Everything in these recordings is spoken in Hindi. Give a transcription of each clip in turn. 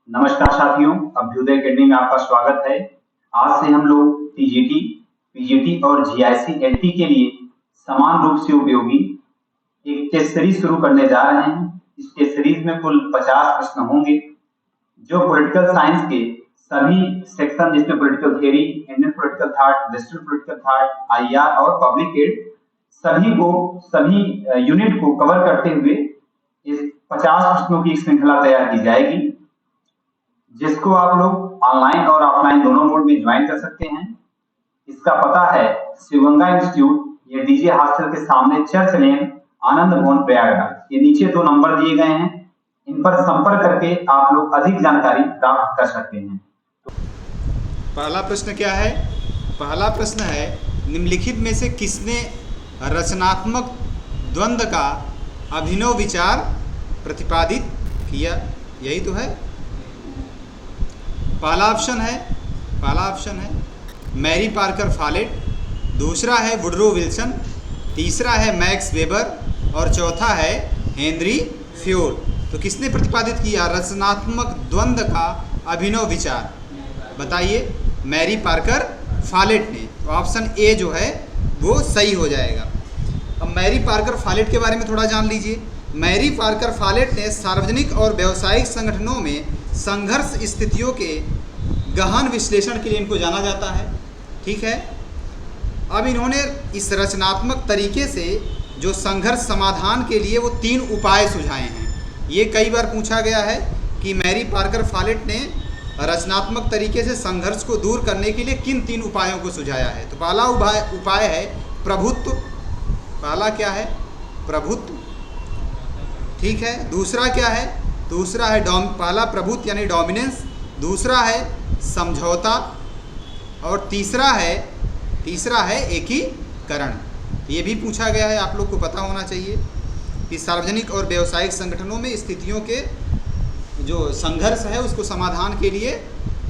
नमस्कार साथियों, अभ्युदय अकेडमी में आपका स्वागत है। आज से हम लोग टीजीटी, पीजीटी और जीआईसी एलटी के लिए समान रूप से उपयोगी एक टेस्ट सीरीज शुरू करने जा रहे हैं। इस टेस्ट सीरीज में कुल 50 प्रश्न होंगे जो पॉलिटिकल साइंस के सभी सेक्शन, जिसमें political theory, Indian political thought, western political thought, IR और पब्लिक एड, सभी यूनिट को कवर करते हुए इस 50 प्रश्नों की श्रृंखला तैयार की जाएगी, जिसको आप लोग ऑनलाइन और ऑफलाइन दोनों मोड में ज्वाइन कर सकते हैं। इसका पता है शिवगंगा इंस्टीट्यूट, ये डीजे हॉस्टल के सामने, चर्च लेन, आनंद भवन, प्रयागराज। ये नीचे 2 नंबर दिए गए हैं, इन पर संपर्क करके आप लोग अधिक जानकारी प्राप्त कर सकते हैं। पहला प्रश्न क्या है? पहला प्रश्न है, निम्नलिखित में से किसने रचनात्मक द्वंद्व का अभिनव विचार प्रतिपादित किया? यही तो है। पहला ऑप्शन है मैरी पार्कर फॉलेट, दूसरा है वुडरो विल्सन, तीसरा है मैक्स वेबर और चौथा है हेनरी फ्योल। तो किसने प्रतिपादित किया रचनात्मक द्वंद्व का अभिनव विचार? बताइए। मैरी पार्कर फॉलेट ने। तो ऑप्शन ए जो है वो सही हो जाएगा। अब मैरी पार्कर फॉलेट के बारे में थोड़ा जान लीजिए। मैरी पार्कर फॉलेट ने सार्वजनिक और व्यावसायिक संगठनों में संघर्ष स्थितियों के गहन विश्लेषण के लिए इनको जाना जाता है। ठीक है। अब इन्होंने इस रचनात्मक तरीके से जो संघर्ष समाधान के लिए वो 3 उपाय सुझाए हैं। ये कई बार पूछा गया है कि मैरी पार्कर फॉलेट ने रचनात्मक तरीके से संघर्ष को दूर करने के लिए किन 3 उपायों को सुझाया है। तो पहला उपाय है प्रभुत्व। पहला क्या है? प्रभुत्व। ठीक है। दूसरा क्या है? दूसरा है पहला प्रभुत्व यानी डोमिनेंस, दूसरा है समझौता और तीसरा है एकीकरण। ये भी पूछा गया है, आप लोग को पता होना चाहिए कि सार्वजनिक और व्यावसायिक संगठनों में स्थितियों के जो संघर्ष है उसको समाधान के लिए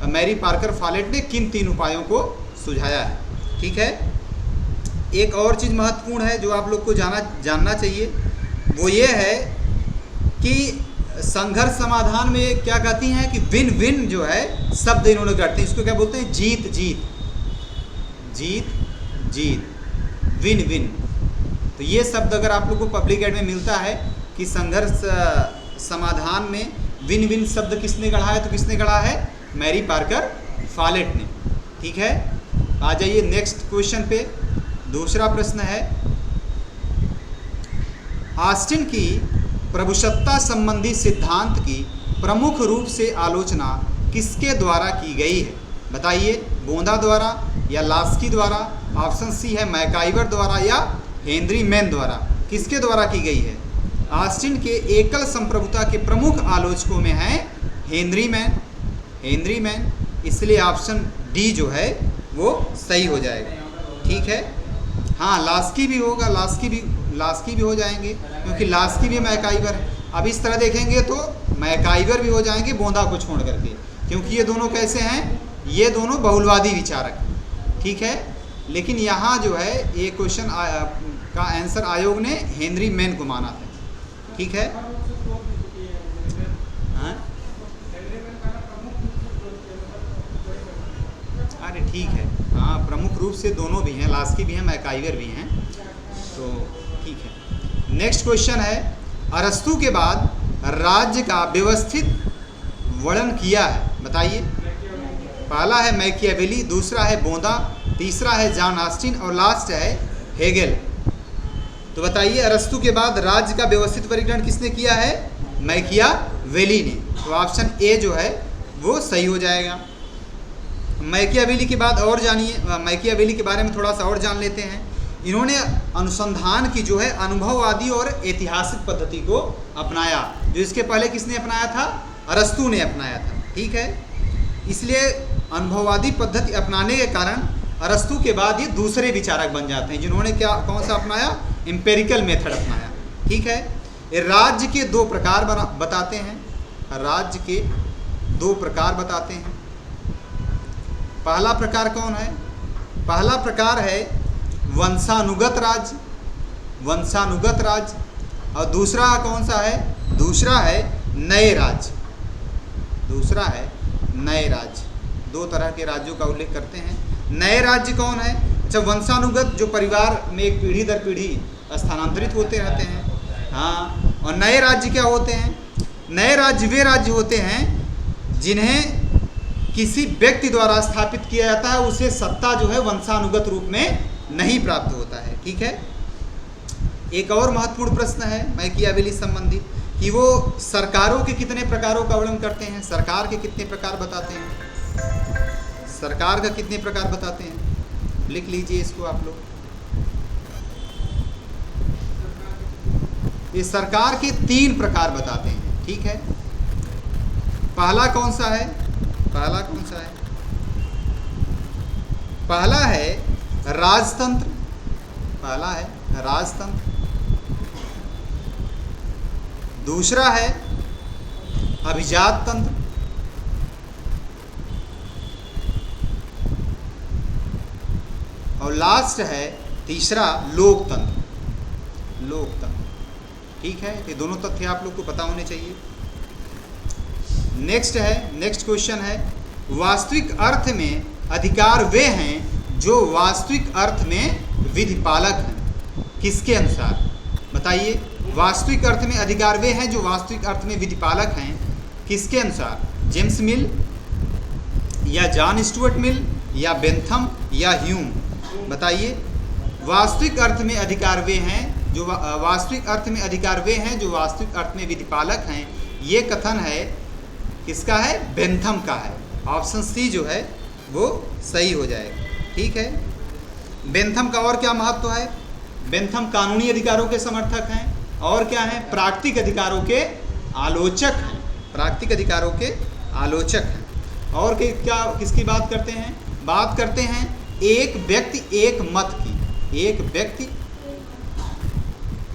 मैरी पार्कर फॉलेट ने किन 3 उपायों को सुझाया है। ठीक है। एक और चीज़ महत्वपूर्ण है जो आप लोग को जानना चाहिए, वो ये है कि संघर्ष समाधान में क्या कहती हैं कि विन विन जो है शब्द इन्होंने करते हैं, इसको क्या बोलते हैं? जीत जीत, जीत जीत, विन विन। तो ये शब्द अगर आप लोग को पब्लिक एड में मिलता है कि संघर्ष समाधान में विन विन शब्द किसने गढ़ा है, तो किसने गढ़ा है? मैरी पार्कर फॉलेट ने। ठीक है। आ जाइए नेक्स्ट क्वेश्चन पे। दूसरा प्रश्न है, ऑस्टिन की प्रभुसत्ता संबंधी सिद्धांत की प्रमुख रूप से आलोचना किसके द्वारा की गई है? बताइए। बोंदा द्वारा या लास्की द्वारा? ऑप्शन सी है मैकाइवर द्वारा या हेनरी मैन द्वारा। किसके द्वारा की गई है? ऑस्टिन के एकल संप्रभुता के प्रमुख आलोचकों में है हेनरी मैन। इसलिए ऑप्शन डी जो है वो सही हो जाएगा। ठीक है। हाँ, लास्की भी होगा, लास्की भी हो जाएंगे क्योंकि लास्की भी मैकाइवर है। अब इस तरह देखेंगे तो मैकाइवर भी हो जाएंगे बोंदा को छोड़ करके, क्योंकि ये दोनों कैसे हैं? ये दोनों बहुलवादी विचारक हैं। ठीक है। लेकिन यहाँ जो है ये क्वेश्चन का आंसर आयोग ने हेनरी मैन को माना था। ठीक है। हाँ? अरे ठीक है। हाँ, प्रमुख रूप से दोनों भी हैं, लास्की भी हैं, मैकाइवर भी हैं। तो ठीक है। नेक्स्ट क्वेश्चन है, अरस्तु के बाद राज्य का व्यवस्थित वर्णन किया है। बताइए। पहला है मैकियावेली, दूसरा है बोंदा, तीसरा है जॉन ऑस्टिन और लास्ट है हेगेल। तो बताइए, अरस्तु के बाद राज्य का व्यवस्थित वर्गीकरण किसने किया है? मैकियावेली ने। तो ऑप्शन ए जो है वो सही हो जाएगा। मैकियावेली के बाद और जानिए, मैकियावेली के बारे में थोड़ा सा और जान लेते हैं। इन्होंने अनुसंधान की जो है अनुभववादी और ऐतिहासिक पद्धति को अपनाया, जो इसके पहले किसने अपनाया था? अरस्तु ने अपनाया था। ठीक है। इसलिए अनुभववादी पद्धति अपनाने के कारण अरस्तु के बाद ये दूसरे विचारक बन जाते हैं जिन्होंने कौन सा अपनाया? एम्पेरिकल मेथड अपनाया। ठीक है। ये राज्य के 2 प्रकार बताते हैं। राज्य के 2 प्रकार बताते हैं। पहला प्रकार कौन है? पहला प्रकार है वंशानुगत राज्य। और दूसरा कौन सा है? दूसरा है नए राज्य। दूसरा है नए राज्य। दो तरह के राज्यों का उल्लेख करते हैं। नए राज्य कौन है? अच्छा, वंशानुगत जो परिवार में एक पीढ़ी दर पीढ़ी स्थानांतरित होते रहते हैं। हाँ, और नए राज्य क्या होते हैं? नए राज्य वे राज्य होते हैं जिन्हें किसी व्यक्ति द्वारा स्थापित किया जाता है, उसे सत्ता जो है वंशानुगत रूप में नहीं प्राप्त होता है। ठीक है। एक और महत्वपूर्ण प्रश्न है मैकियावेली संबंधी कि वो सरकारों के कितने प्रकारों का वर्णन करते हैं? सरकार के कितने प्रकार बताते हैं? सरकार का कितने प्रकार बताते हैं? लिख लीजिए इसको आप लोग। ये सरकार के 3 प्रकार बताते हैं। ठीक है। पहला कौन सा है? पहला कौन सा है? पहला है राजतंत्र। पहला है राजतंत्र। दूसरा है अभिजात तंत्र। और लास्ट है तीसरा लोकतंत्र। लोकतंत्र। ठीक है। ये दोनों तथ्य आप लोग को पता होने चाहिए। नेक्स्ट क्वेश्चन है, वास्तविक अर्थ में अधिकार वे हैं जो वास्तविक अर्थ में विधिपालक हैं। किसके अनुसार? बताइए। वास्तविक अर्थ में अधिकार वे हैं जो वास्तविक अर्थ में विधिपालक हैं। किसके अनुसार? जेम्स मिल या जॉन स्टुअर्ट मिल या बेंथम या ह्यूम? बताइए। वास्तविक अर्थ में अधिकार वे हैं जो वास्तविक अर्थ में अधिकार वे हैं जो वास्तविक अर्थ में विधिपालक हैं। ये कथन है किसका है? बेंथम का है। ऑप्शन सी जो है वो सही हो जाएगा। ठीक है। बेंथम का और क्या महत्व है? बेंथम कानूनी अधिकारों के समर्थक हैं और क्या हैं? प्राकृतिक अधिकारों के आलोचक हैं। प्राकृतिक अधिकारों के आलोचक हैं। और क्या किसकी बात करते हैं? बात करते हैं एक व्यक्ति एक मत की। एक व्यक्ति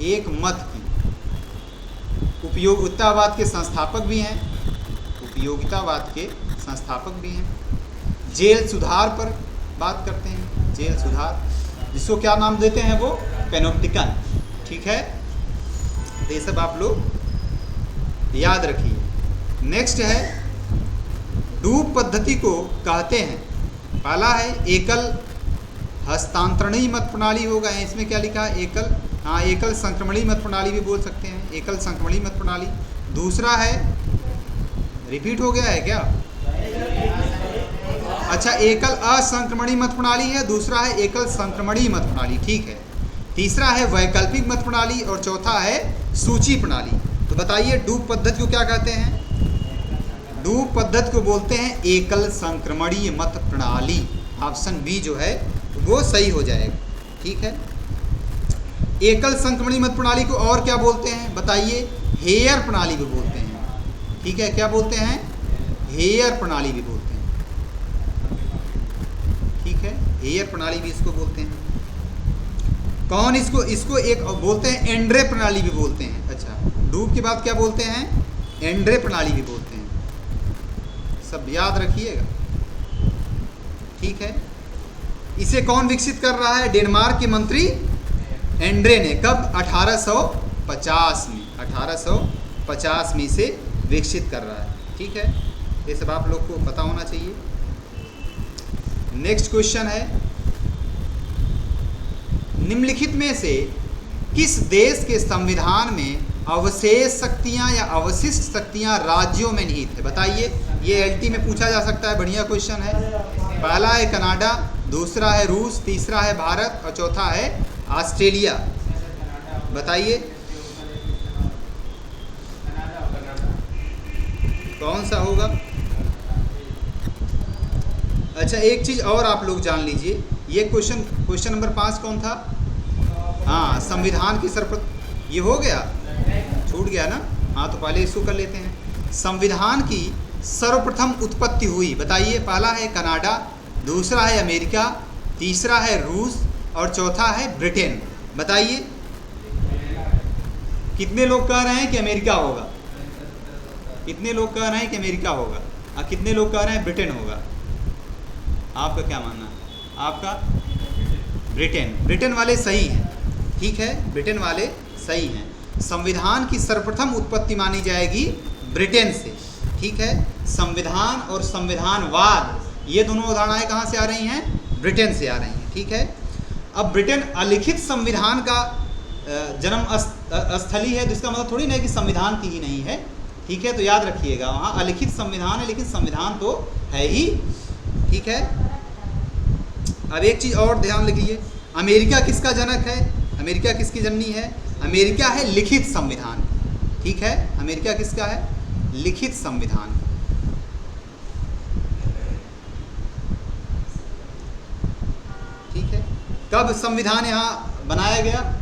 एक मत की। उपयोगितावाद के संस्थापक भी हैं। उपयोगितावाद के संस्थापक भी हैं। जेल सुधार पर बात करते हैं। जेल सुधार, जिसको क्या नाम देते हैं वो? पैनोप्टिकन। ठीक है। तो ये सब आप लोग याद रखिए। नेक्स्ट है डूब पद्धति को कहते हैं। पहला है एकल हस्तांतरणीय मत प्रणाली होगा। इसमें क्या लिखा है? एकल, हाँ, एकल संक्रमणीय मत प्रणाली भी बोल सकते हैं। एकल संक्रमणीय मत प्रणाली। दूसरा है, रिपीट हो गया है क्या? अच्छा, एकल असंक्रमणीय मत प्रणाली है। दूसरा है एकल संक्रमणीय मत प्रणाली। ठीक है। तीसरा है वैकल्पिक मत प्रणाली और चौथा है सूची प्रणाली। तो बताइए डूब पद्धति को क्या कहते हैं? डूब पद्धति को बोलते हैं एकल संक्रमणीय मत प्रणाली। ऑप्शन बी जो है वो सही हो जाएगा। ठीक है। एकल संक्रमणीय मत प्रणाली को और क्या बोलते हैं? बताइए। हेयर प्रणाली भी बोलते हैं। ठीक है। क्या बोलते हैं? हेयर प्रणाली भी बोलते हैं। ठीक है। हेयर प्रणाली भी इसको बोलते हैं। कौन इसको एक बोलते हैं एंड्रे प्रणाली भी बोलते हैं। अच्छा, डूब के बाद क्या बोलते हैं? एंड्रे प्रणाली भी बोलते हैं। सब याद रखिएगा। ठीक है। इसे कौन विकसित कर रहा है? डेनमार्क के मंत्री एंड्रे ने। कब? 1850 में। 1850 में इसे विकसित कर रहा है। ठीक है। ये सब आप लोग को पता होना चाहिए। नेक्स्ट क्वेश्चन है, निम्नलिखित में से किस देश के संविधान में अवशेष शक्तियां या अवशिष्ट शक्तियां राज्यों में निहित है? बताइए। ये एलटी में पूछा जा सकता है। बढ़िया क्वेश्चन है। पहला है कनाडा, दूसरा है रूस, तीसरा है भारत और चौथा है ऑस्ट्रेलिया। बताइए कौन सा होगा? अच्छा, एक चीज़ और आप लोग जान लीजिए। ये क्वेश्चन नंबर 5 कौन था? हाँ, संविधान की सर्वप्रथम। ये हो गया, छूट गया ना? हाँ, तो पहले इसको कर लेते हैं। संविधान की सर्वप्रथम उत्पत्ति हुई। बताइए। पहला है कनाडा, दूसरा है अमेरिका, तीसरा है रूस और चौथा है ब्रिटेन। बताइए कितने लोग कह रहे हैं कि अमेरिका होगा? कितने लोग कह रहे हैं कि अमेरिका होगा और कितने लोग कह रहे हैं ब्रिटेन होगा? आपका क्या मानना है? आपका ब्रिटेन वाले सही हैं। ठीक है, ब्रिटेन वाले सही हैं। संविधान की सर्वप्रथम उत्पत्ति मानी जाएगी ब्रिटेन से। ठीक है। संविधान और संविधानवाद ये दोनों अवधारणाएं कहाँ से आ रही हैं? ब्रिटेन से आ रही हैं, ठीक है। अब ब्रिटेन अलिखित संविधान का जन्म स्थली है, जिसका मतलब थोड़ी ना है कि संविधान की ही नहीं है, ठीक है। तो याद रखिएगा वहाँ अलिखित संविधान है, लेकिन संविधान तो है ही, ठीक है। अब एक चीज़ और ध्यान रखिए, अमेरिका किसका जनक है? अमेरिका किसकी जननी है? अमेरिका है लिखित संविधान, ठीक है। अमेरिका किसका है? लिखित संविधान। ठीक है। कब संविधान यहाँ बनाया गया?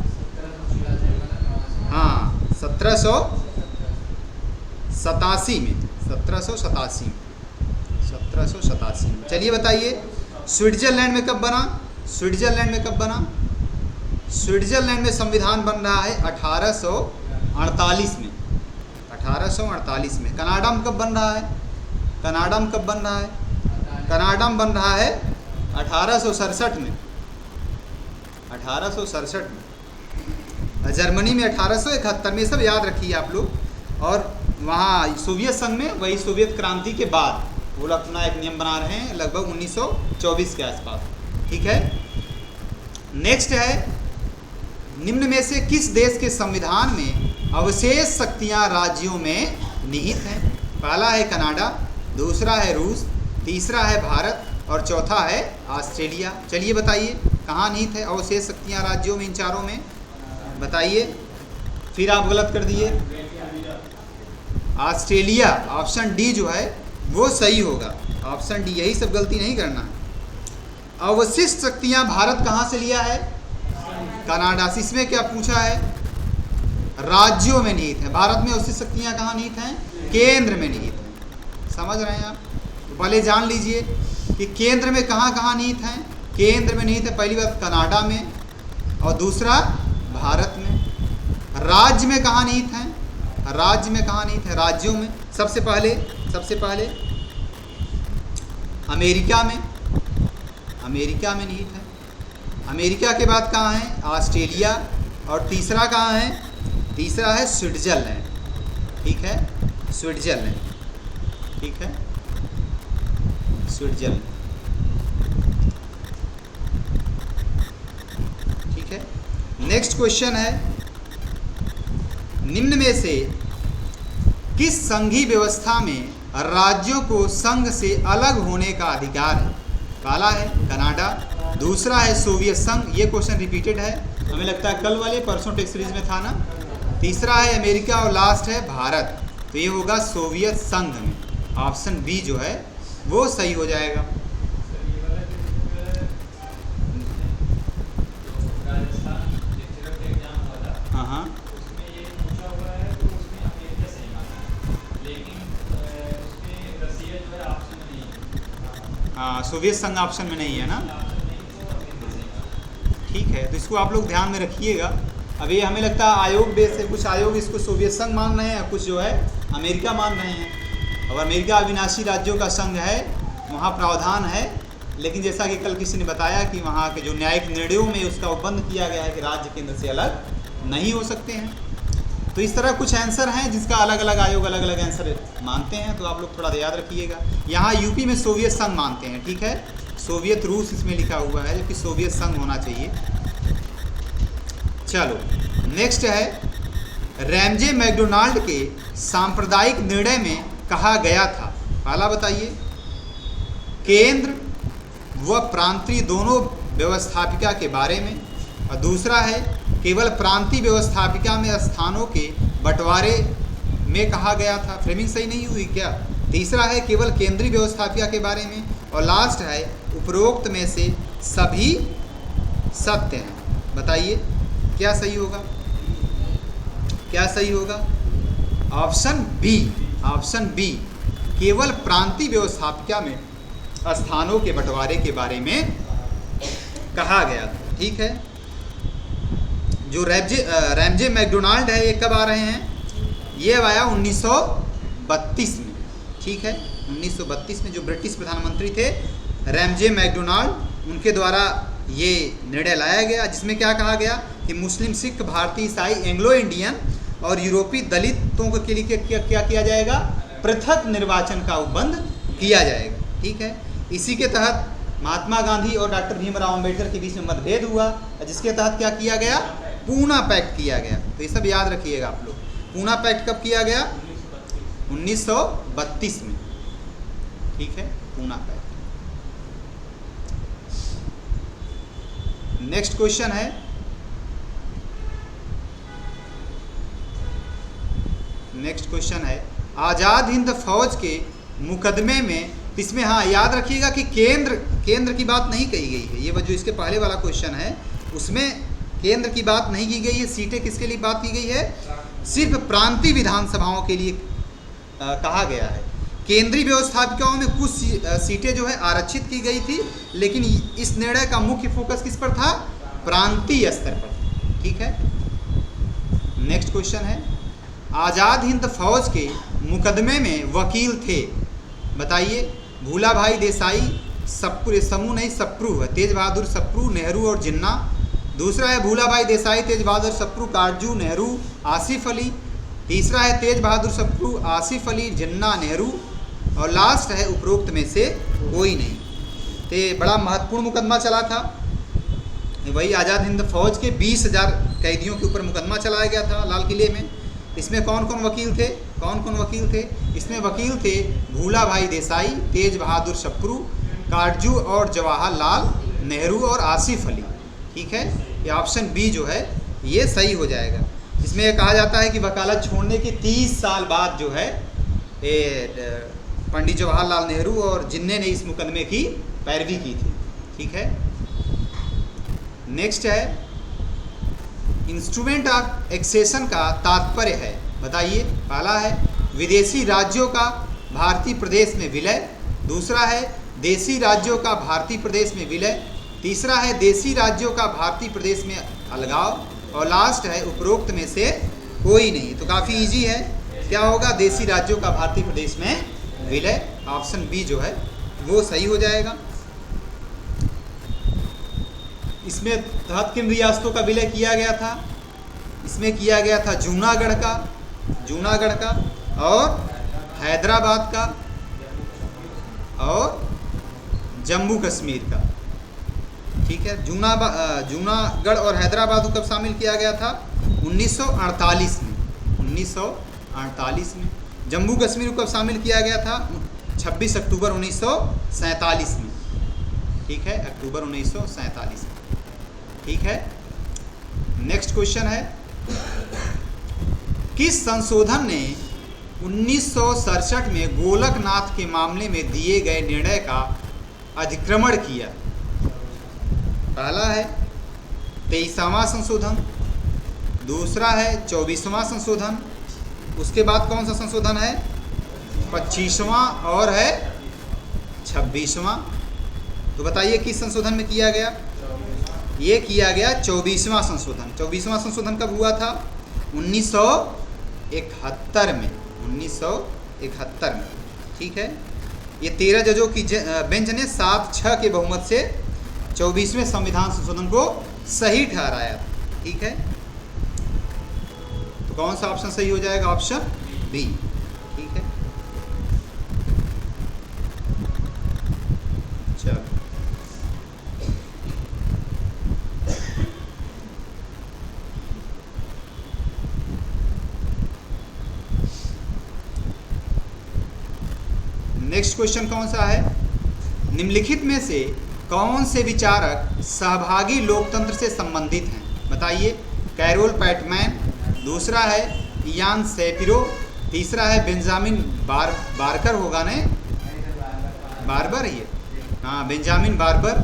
हाँ, 1787 में, 1787 में। चलिए बताइए स्विट्जरलैंड में कब बना? स्विट्जरलैंड में कब बना? स्विट्जरलैंड में संविधान बन रहा है 1848 में, 1848 में। कनाडा में कब बन रहा है? कनाडा में कब बन रहा है? कनाडा में बन रहा है 1867 में, 1867 में। जर्मनी में 1871 में। सब याद रखिए आप लोग। और वहाँ सोवियत संघ में वही सोवियत क्रांति के बाद वो लोग अपना एक नियम बना रहे हैं लगभग 1924 के आसपास, ठीक है। नेक्स्ट है, निम्न में से किस देश के संविधान में अवशेष शक्तियाँ राज्यों में निहित हैं? पहला है कनाडा, दूसरा है रूस, तीसरा है भारत और चौथा है ऑस्ट्रेलिया। चलिए बताइए कहाँ निहित है अवशेष शक्तियाँ राज्यों में? इन चारों में बताइए। फिर आप गलत कर दिए। ऑस्ट्रेलिया, ऑप्शन डी जो है वो सही होगा, ऑप्शन डी। यही सब गलती नहीं करना है। अवशिष्ट शक्तियाँ भारत कहाँ से लिया है? कनाडा से। इसमें क्या पूछा है? राज्यों में निहित है। भारत में अवशिष्ट शक्तियाँ कहाँ निहित हैं? केंद्र में निहित हैं। समझ रहे हैं आप? तो पहले जान लीजिए कि केंद्र में कहाँ कहाँ निहित हैं। केंद्र में निहित है पहली बात कनाडा में, और दूसरा भारत में। राज्य में कहाँ निहित हैं? राज्य में कहाँ निहित है? राज्यों में सबसे पहले अमेरिका में, अमेरिका में निहित है। अमेरिका के बाद कहाँ है? ऑस्ट्रेलिया। और तीसरा कहाँ है? तीसरा है स्विट्जरलैंड, ठीक है। स्विट्जरलैंड, ठीक है, स्विट्जरलैंड, ठीक है। नेक्स्ट क्वेश्चन है, निम्न में से किस संघीय व्यवस्था में राज्यों को संघ से अलग होने का अधिकार है? पहला है कनाडा, दूसरा है सोवियत संघ, ये क्वेश्चन रिपीटेड है, हमें लगता है कल वाले परसों टेस्ट सीरीज में था ना। तीसरा है अमेरिका और लास्ट है भारत। तो ये होगा सोवियत संघ में। ऑप्शन बी जो है वो सही हो जाएगा। हाँ, हाँ, सोवियत संघ ऑप्शन में नहीं है ना, ठीक है। तो इसको आप लोग ध्यान में रखिएगा। अब ये हमें लगता है आयोग बेस है, कुछ आयोग इसको सोवियत संघ मान रहे हैं, कुछ जो है अमेरिका मान रहे हैं। और अमेरिका अविनाशी राज्यों का संघ है, वहाँ प्रावधान है, लेकिन जैसा कि कल किसी ने बताया कि वहाँ के जो न्यायिक निर्णयों में उसका उपबंध किया गया है कि राज्य केंद्र से अलग नहीं हो सकते हैं। तो इस तरह कुछ आंसर हैं जिसका अलग अलग आयोग अलग अलग आंसर मानते हैं, तो आप लोग थोड़ा याद रखिएगा। यहाँ यूपी में सोवियत संघ मानते हैं, ठीक है। सोवियत रूस इसमें लिखा हुआ है, जबकि सोवियत संघ होना चाहिए। चलो नेक्स्ट है, रैमजे मैकडोनाल्ड के सांप्रदायिक निर्णय में कहा गया था? पहला बताइए केंद्र व प्रांतीय दोनों व्यवस्थापिका के बारे में, और दूसरा है केवल प्रांतीय व्यवस्थापिका में स्थानों के बंटवारे में कहा गया था। फ्रेमिंग सही नहीं हुई क्या? तीसरा है केवल केंद्रीय व्यवस्थापिका के बारे में, और लास्ट है उपरोक्त में से सभी सत्य हैं। बताइए क्या सही होगा? क्या सही होगा? ऑप्शन बी, ऑप्शन बी, केवल प्रांतीय व्यवस्थापिका में स्थानों के बंटवारे के बारे में कहा गया था, ठीक है। जो रैमजे मैकडोनाल्ड है ये कब आ रहे हैं? ये आया 1932 में, ठीक है। 1932 में जो ब्रिटिश प्रधानमंत्री थे रैमजे मैकडोनाल्ड, उनके द्वारा ये निर्णय लाया गया, जिसमें क्या कहा गया कि मुस्लिम, सिख, भारतीय, ईसाई, एंग्लो इंडियन और यूरोपीय दलितों के लिए क्या किया जाएगा? पृथक निर्वाचन का उपबंध किया जाएगा। ठीक है, इसी के तहत महात्मा गांधी और डॉक्टर भीमराव अंबेडकर के बीच में मतभेद हुआ, जिसके तहत क्या किया गया, पूना पैक्ट किया गया। तो ये सब याद रखिएगा आप लोग। पूना पैक्ट कब किया गया, 1932 में। ठीक है, पूना पैक्ट। नेक्स्ट क्वेश्चन है, आजाद हिंद फौज के मुकदमे में, इसमें हाँ याद रखिएगा कि केंद्र की बात नहीं कही गई है। ये जो इसके पहले वाला क्वेश्चन है उसमें केंद्र की बात नहीं की गई है। सीटें किसके लिए बात की गई है, सिर्फ प्रांतीय विधानसभाओं के लिए कहा गया है। केंद्रीय व्यवस्थापिकाओं में कुछ सीटें जो है आरक्षित की गई थी, लेकिन इस निर्णय का मुख्य फोकस किस पर था, प्रांतीय स्तर पर। ठीक है, नेक्स्ट क्वेश्चन है, आजाद हिंद फौज के मुकदमे में वकील थे, बताइए। भूला भाई देसाई, सप्रू है, तेज बहादुर सप्रू, नेहरू और जिन्ना। दूसरा है भूला भाई देसाई, तेज बहादुर सप्रू, काटजू, नेहरू, आसिफ अली। तीसरा है तेज बहादुर सप्रू, आसिफ अली, जिन्ना, नेहरू। और लास्ट है उपरोक्त में से कोई नहीं। तो बड़ा महत्वपूर्ण मुकदमा चला था, वही आज़ाद हिंद फौज के 20,000 कैदियों के ऊपर मुकदमा चलाया गया था लाल किले में। इसमें कौन कौन वकील थे, इसमें वकील थे भूला भाई देसाई, तेज बहादुर सप्रू, काटजू और जवाहरलाल नेहरू और आसिफ अली। ठीक है, ये ऑप्शन बी जो है ये सही हो जाएगा। इसमें यह कहा जाता है कि वकालत छोड़ने के 30 साल बाद जो है पंडित जवाहरलाल नेहरू और जिन्ने ने इस मुकदमे की पैरवी की थी। ठीक है, नेक्स्ट है, इंस्ट्रूमेंट ऑफ एक्सेशन का तात्पर्य है, बताइए। पहला है विदेशी राज्यों का भारतीय प्रदेश में विलय। दूसरा है देशी राज्यों का भारतीय प्रदेश में विलय। तीसरा है देशी राज्यों का भारतीय प्रदेश में अलगाव। और लास्ट है उपरोक्त में से कोई नहीं। तो काफ़ी इजी है, क्या होगा, देशी राज्यों का भारतीय प्रदेश में विलय। ऑप्शन बी जो है वो सही हो जाएगा। इसमें तहत किन रियासतों का विलय किया गया था, इसमें किया गया था जूनागढ़ का और हैदराबाद का और जम्मू कश्मीर का। ठीक है, जूनागढ़ और हैदराबाद को कब शामिल किया गया था, 1948 में। जम्मू कश्मीर को कब शामिल किया गया था, 26 अक्टूबर 1947 में। ठीक है, अक्टूबर 1947 में। ठीक है, नेक्स्ट क्वेश्चन है, किस संशोधन ने 1967 में गोलकनाथ के मामले में दिए गए निर्णय का अधिक्रमण किया। पहला है 23वां संशोधन, दूसरा है 24वां संशोधन, उसके बाद कौन सा संशोधन है, 25वां और है 26वां। तो बताइए किस संशोधन में किया गया, ये किया गया 24वां संशोधन। 24वां संशोधन कब हुआ था, 1971 में। 1971 में। ठीक है, ये 13 जजों की बेंच ने 7-6 के बहुमत से 24वें संविधान संशोधन को सही ठहराया। ठीक है, तो कौन सा ऑप्शन सही हो जाएगा, ऑप्शन बी। ठीक है, चलो नेक्स्ट क्वेश्चन कौन सा है, निम्नलिखित में से कौन से विचारक सहभागी लोकतंत्र से संबंधित हैं, बताइए। कैरोल पैटमैन, दूसरा है इयान सेपिरो, तीसरा है बेंजामिन बारकर होगा ने, बार्बर ये, हाँ बेंजामिन बार्बर,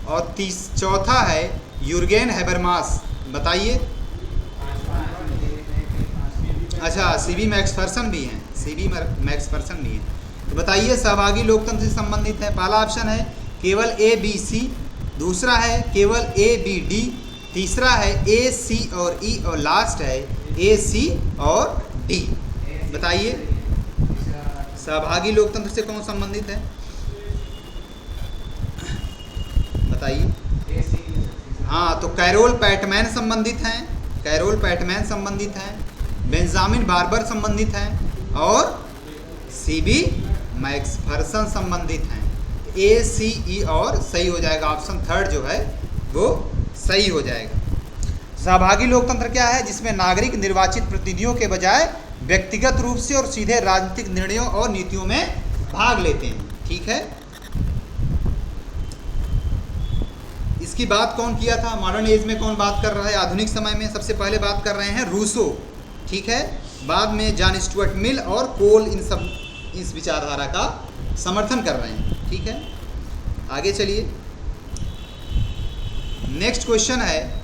और चौथा है यूर्गेन हैबरमास, बताइए। अच्छा, सीबी मैक्सफर्सन भी हैं, सीबी मैक्सफर्सन भी हैं। तो बताइए सहभागी लोकतंत्र से संबंधित है। पहला ऑप्शन है केवल ABC, दूसरा है केवल ABD, तीसरा है AC और E और लास्ट है AC और D। बताइए सहभागी लोकतंत्र से कौन संबंधित है, बताइए। हाँ, तो कैरोल पैटमैन संबंधित हैं, बेंजामिन बार्बर संबंधित हैं और सी बी मैक्सफर्सन संबंधित हैं। ए सी ई और सही हो जाएगा, ऑप्शन थर्ड जो है वो सही हो जाएगा। सहभागी लोकतंत्र क्या है? जिसमें नागरिक निर्वाचित प्रतिनिधियों के बजाय व्यक्तिगत रूप से और सीधे राजनीतिक निर्णयों और नीतियों में भाग लेते हैं। ठीक है, इसकी बात कौन किया था? मॉडर्न एज में कौन बात कर रहा है? आधुनिक समय में सबसे पहले बात कर रहे हैं रूसो। ठीक है, बाद में जॉन स्टुअर्ट मिल और कोल इस विचारधारा का समर्थन कर रहे हैं। ठीक है, आगे चलिए। नेक्स्ट क्वेश्चन है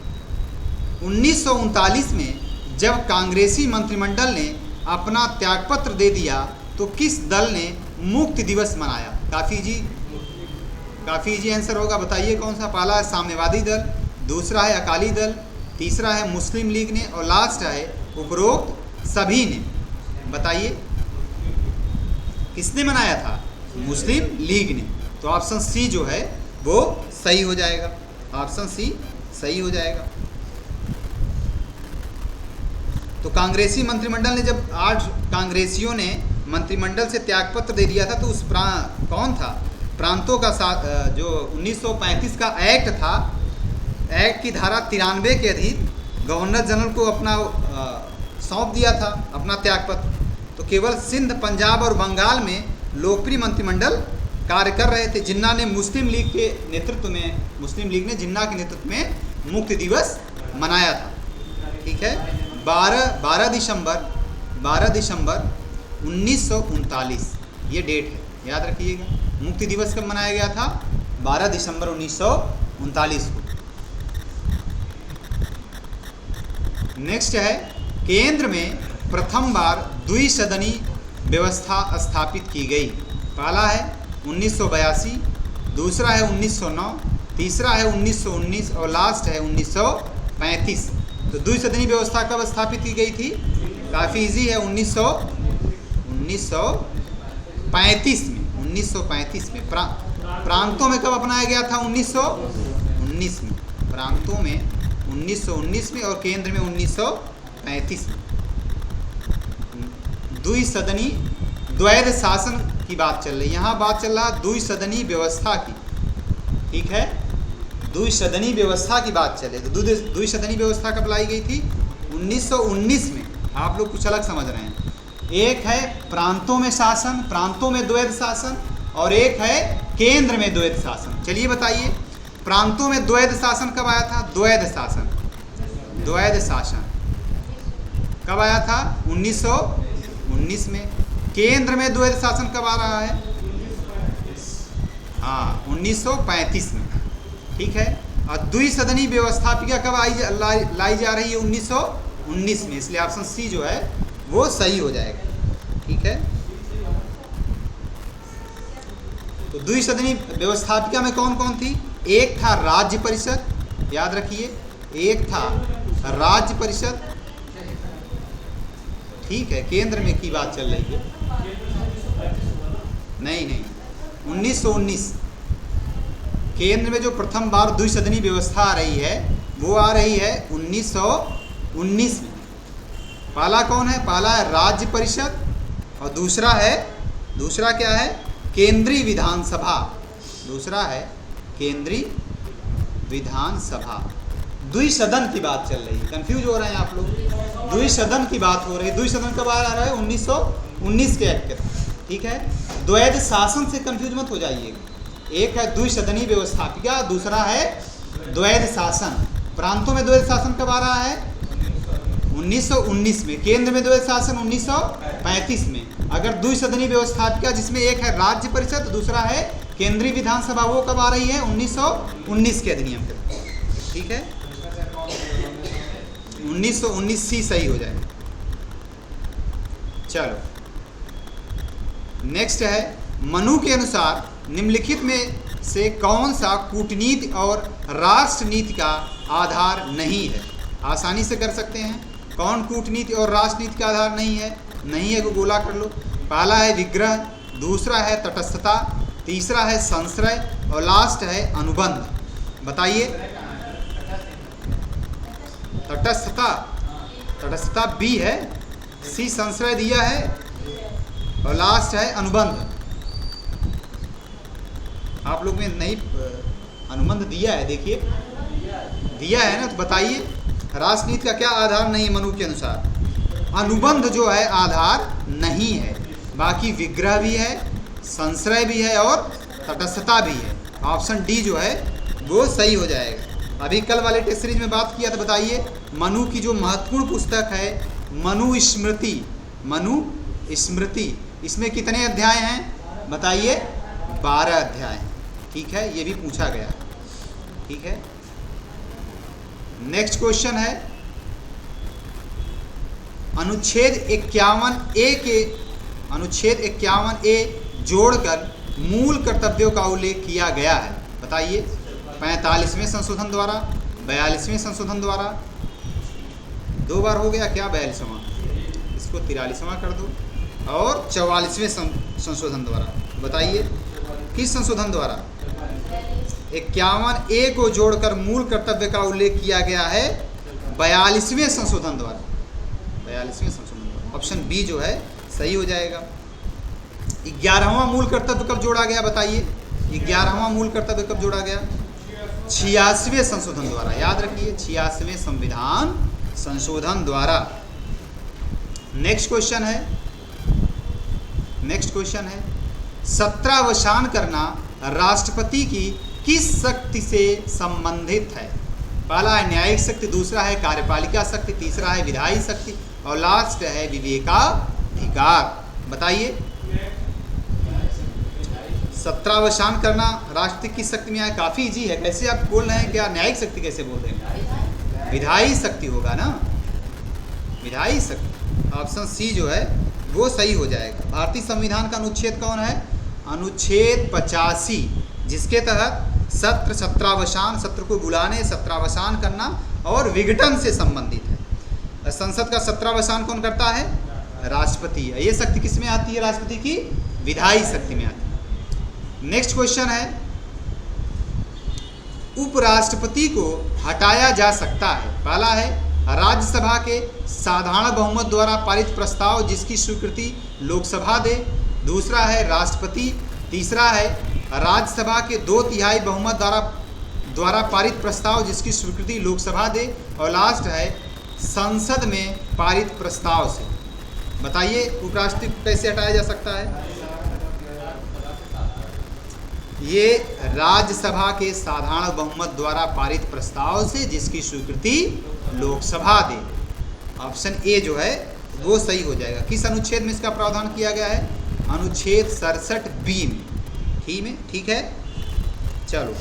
1939 में जब कांग्रेसी मंत्रिमंडल ने अपना त्यागपत्र दे दिया तो किस दल ने मुक्ति दिवस मनाया? काफ़ी इजी आंसर होगा, बताइए कौन सा? पहला है साम्यवादी दल, दूसरा है अकाली दल, तीसरा है मुस्लिम लीग ने और लास्ट है उपरोक्त सभी ने। बताइए किसने मनाया था? मुस्लिम लीग ने। तो ऑप्शन सी जो है वो सही हो जाएगा, ऑप्शन सी सही हो जाएगा। तो कांग्रेसी मंत्रिमंडल ने जब 8 कांग्रेसियों ने मंत्रिमंडल से त्यागपत्र दे दिया था तो उस कौन था? प्रांतों का जो 1935 का एक्ट था, एक्ट की धारा 93 के अधीन गवर्नर जनरल को अपना सौंप दिया था अपना त्यागपत्र। तो केवल सिंध, पंजाब और बंगाल में लोकप्रिय मंत्रिमंडल कार्य कर रहे थे। जिन्ना ने मुस्लिम लीग के नेतृत्व में, मुस्लिम लीग ने जिन्ना के नेतृत्व में मुक्ति दिवस मनाया था। ठीक है, 12 दिसंबर 1939 ये डेट है, याद रखिएगा। मुक्ति दिवस कब मनाया गया था? 12 दिसंबर 1939 को। नेक्स्ट है केंद्र में प्रथम बार द्विसदनी व्यवस्था स्थापित की गई। पहला है 1982, दूसरा है 1909, तीसरा है 1919 और लास्ट है 1935। तो द्विसदनी व्यवस्था कब स्थापित की गई थी? काफ़ी इजी है, 1935 में। प्रांतों में कब अपनाया गया था? 1919 में। प्रांतों में 1919 में और केंद्र में 1935 में। द्विसदनी द्वैध शासन की बात चल रही है, यहाँ बात चल रहा है द्विसदनी व्यवस्था की। ठीक है, द्विसदनी व्यवस्था की बात चले तो द्विसदनी व्यवस्था कब लाई गई थी? 1919 में। आप लोग कुछ अलग समझ रहे हैं। एक है प्रांतों में शासन, प्रांतों में द्वैध शासन, और एक है केंद्र में द्वैध शासन। चलिए बताइए, प्रांतों में द्वैध शासन कब आया था? द्वैध शासन कब आया था? 1919 में। केंद्र में द्वैध शासन कब आ रहा है? हाँ, 1935 में। ठीक है, और द्विसदनी व्यवस्थापिका कब लाई जा रही है? 1919 में। इसलिए ऑप्शन सी जो है वो सही हो जाएगा। ठीक है, तो द्विसदनी व्यवस्थापिका में कौन कौन थी? एक था राज्य परिषद, याद रखिए, एक था राज्य परिषद। ठीक है, केंद्र में की बात चल रही है। नहीं, 1919 केंद्र में जो प्रथम बार द्विसदनी व्यवस्था आ रही है वो आ रही है 1919 में। पहला कौन है? पहला है राज्य परिषद और दूसरा क्या है? केंद्रीय विधानसभा। दूसरा है केंद्रीय विधानसभा। द्विसदन की बात चल रही है, कंफ्यूज हो रहे हैं आप लोग। द्विसदन की बात हो रही है। द्विसदन कब आ रहा है? 1919 के एक्ट। ठीक है, द्वैध शासन से कंफ्यूज मत हो जाइएगा। एक है द्विसदनी व्यवस्थापिका, दूसरा है द्वैध शासन। प्रांतों में द्वैध शासन कब आ रहा है? 1919 में। केंद्र में द्वैध शासन 1935 में। अगर द्विसदनी व्यवस्थापिका जिसमें एक है राज्य परिषद, दूसरा है केंद्रीय विधानसभा, वो कब आ रही है? 1919 के अधिनियम के। ठीक है, 1919 सी सही हो जाएगा। चलो नेक्स्ट है, मनु के अनुसार निम्नलिखित में से कौन सा कूटनीति और राष्ट्रनीति का आधार नहीं है? आसानी से कर सकते हैं। कौन कूटनीति और राष्ट्रनीति का आधार नहीं है? नहीं है को गोला कर लो। पहला है विग्रह, दूसरा है तटस्थता, तीसरा है संश्रय और लास्ट है अनुबंध। बताइए। तटस्थता बी है, सी संश्रय दिया है, और लास्ट है अनुबंध। आप लोग में नहीं अनुबंध दिया है, देखिए दिया है ना, तो बताइए राष्ट्रनीति का क्या आधार नहीं है मनु के अनुसार? अनुबंध जो है आधार नहीं है, बाकी विग्रह भी है, संश्रय भी है और तटस्थता भी है। ऑप्शन डी जो है वो सही हो जाएगा। अभी कल वाले टेस्ट सीरीज में बात किया था, बताइए मनु की जो महत्वपूर्ण पुस्तक है मनुस्मृति, मनुस्मृति, इसमें कितने अध्याय हैं बताइए? 12 अध्याय। ठीक है, ये भी पूछा गया। ठीक है, नेक्स्ट क्वेश्चन है अनुच्छेद 51A के अनुच्छेद 51A जोड़कर मूल कर्तव्यों का उल्लेख किया गया है, बताइए? 45वें संशोधन द्वारा, 42वें संशोधन द्वारा, 2 बार हो गया क्या 42वां, इसको 43वां कर दो, और 44वें संशोधन द्वारा, बताइए किस संशोधन द्वारा? 51A को जोड़कर मूल कर्तव्य का उल्लेख किया गया है 42वें संशोधन द्वारा, 42वें संशोधन द्वारा। ऑप्शन बी जो है सही हो जाएगा। 11वां मूल कर्तव्य कब जोड़ा गया बताइए? 11वां मूल कर्तव्य कब जोड़ा गया? 86वें संशोधन द्वारा, याद रखिए 86वें संविधान संशोधन द्वारा। नेक्स्ट क्वेश्चन है सत्रावसान करना राष्ट्रपति की किस शक्ति से संबंधित है? पहला है न्यायिक शक्ति, दूसरा है कार्यपालिका शक्ति, तीसरा है विधायी शक्ति और लास्ट है विवेकाधिकार। बताइए सत्रावसान करना राष्ट्रपति की शक्ति में आए, काफ़ी इजी है। कैसे आप बोल रहे हैं, क्या न्यायिक शक्ति कैसे बोल रहे हैं? विधायी शक्ति होगा ना, विधायी शक्ति। ऑप्शन सी जो है वो सही हो जाएगा। भारतीय संविधान का अनुच्छेद कौन है? अनुच्छेद 85, जिसके तहत सत्रावसान, सत्र को बुलाने, सत्रावसान करना और विघटन से संबंधित है। संसद का सत्रावसान कौन करता है? राष्ट्रपति। ये शक्ति किस में आती है? राष्ट्रपति की विधायी शक्ति में आती है। नेक्स्ट क्वेश्चन है उपराष्ट्रपति को हटाया जा सकता है। पहला है राज्यसभा के साधारण बहुमत द्वारा पारित प्रस्ताव जिसकी स्वीकृति लोकसभा दे, दूसरा है राष्ट्रपति, तीसरा है राज्यसभा के 2/3 बहुमत द्वारा पारित प्रस्ताव जिसकी स्वीकृति लोकसभा दे, और लास्ट है संसद में पारित प्रस्ताव से। बताइए उपराष्ट्रपति को कैसे हटाया जा सकता है? ये राज्यसभा के साधारण बहुमत द्वारा पारित प्रस्ताव से जिसकी स्वीकृति लोकसभा दे। ऑप्शन ए जो है वो सही हो जाएगा। किस अनुच्छेद में इसका प्रावधान किया गया है? अनुच्छेद 67B में। ठीक है, चलो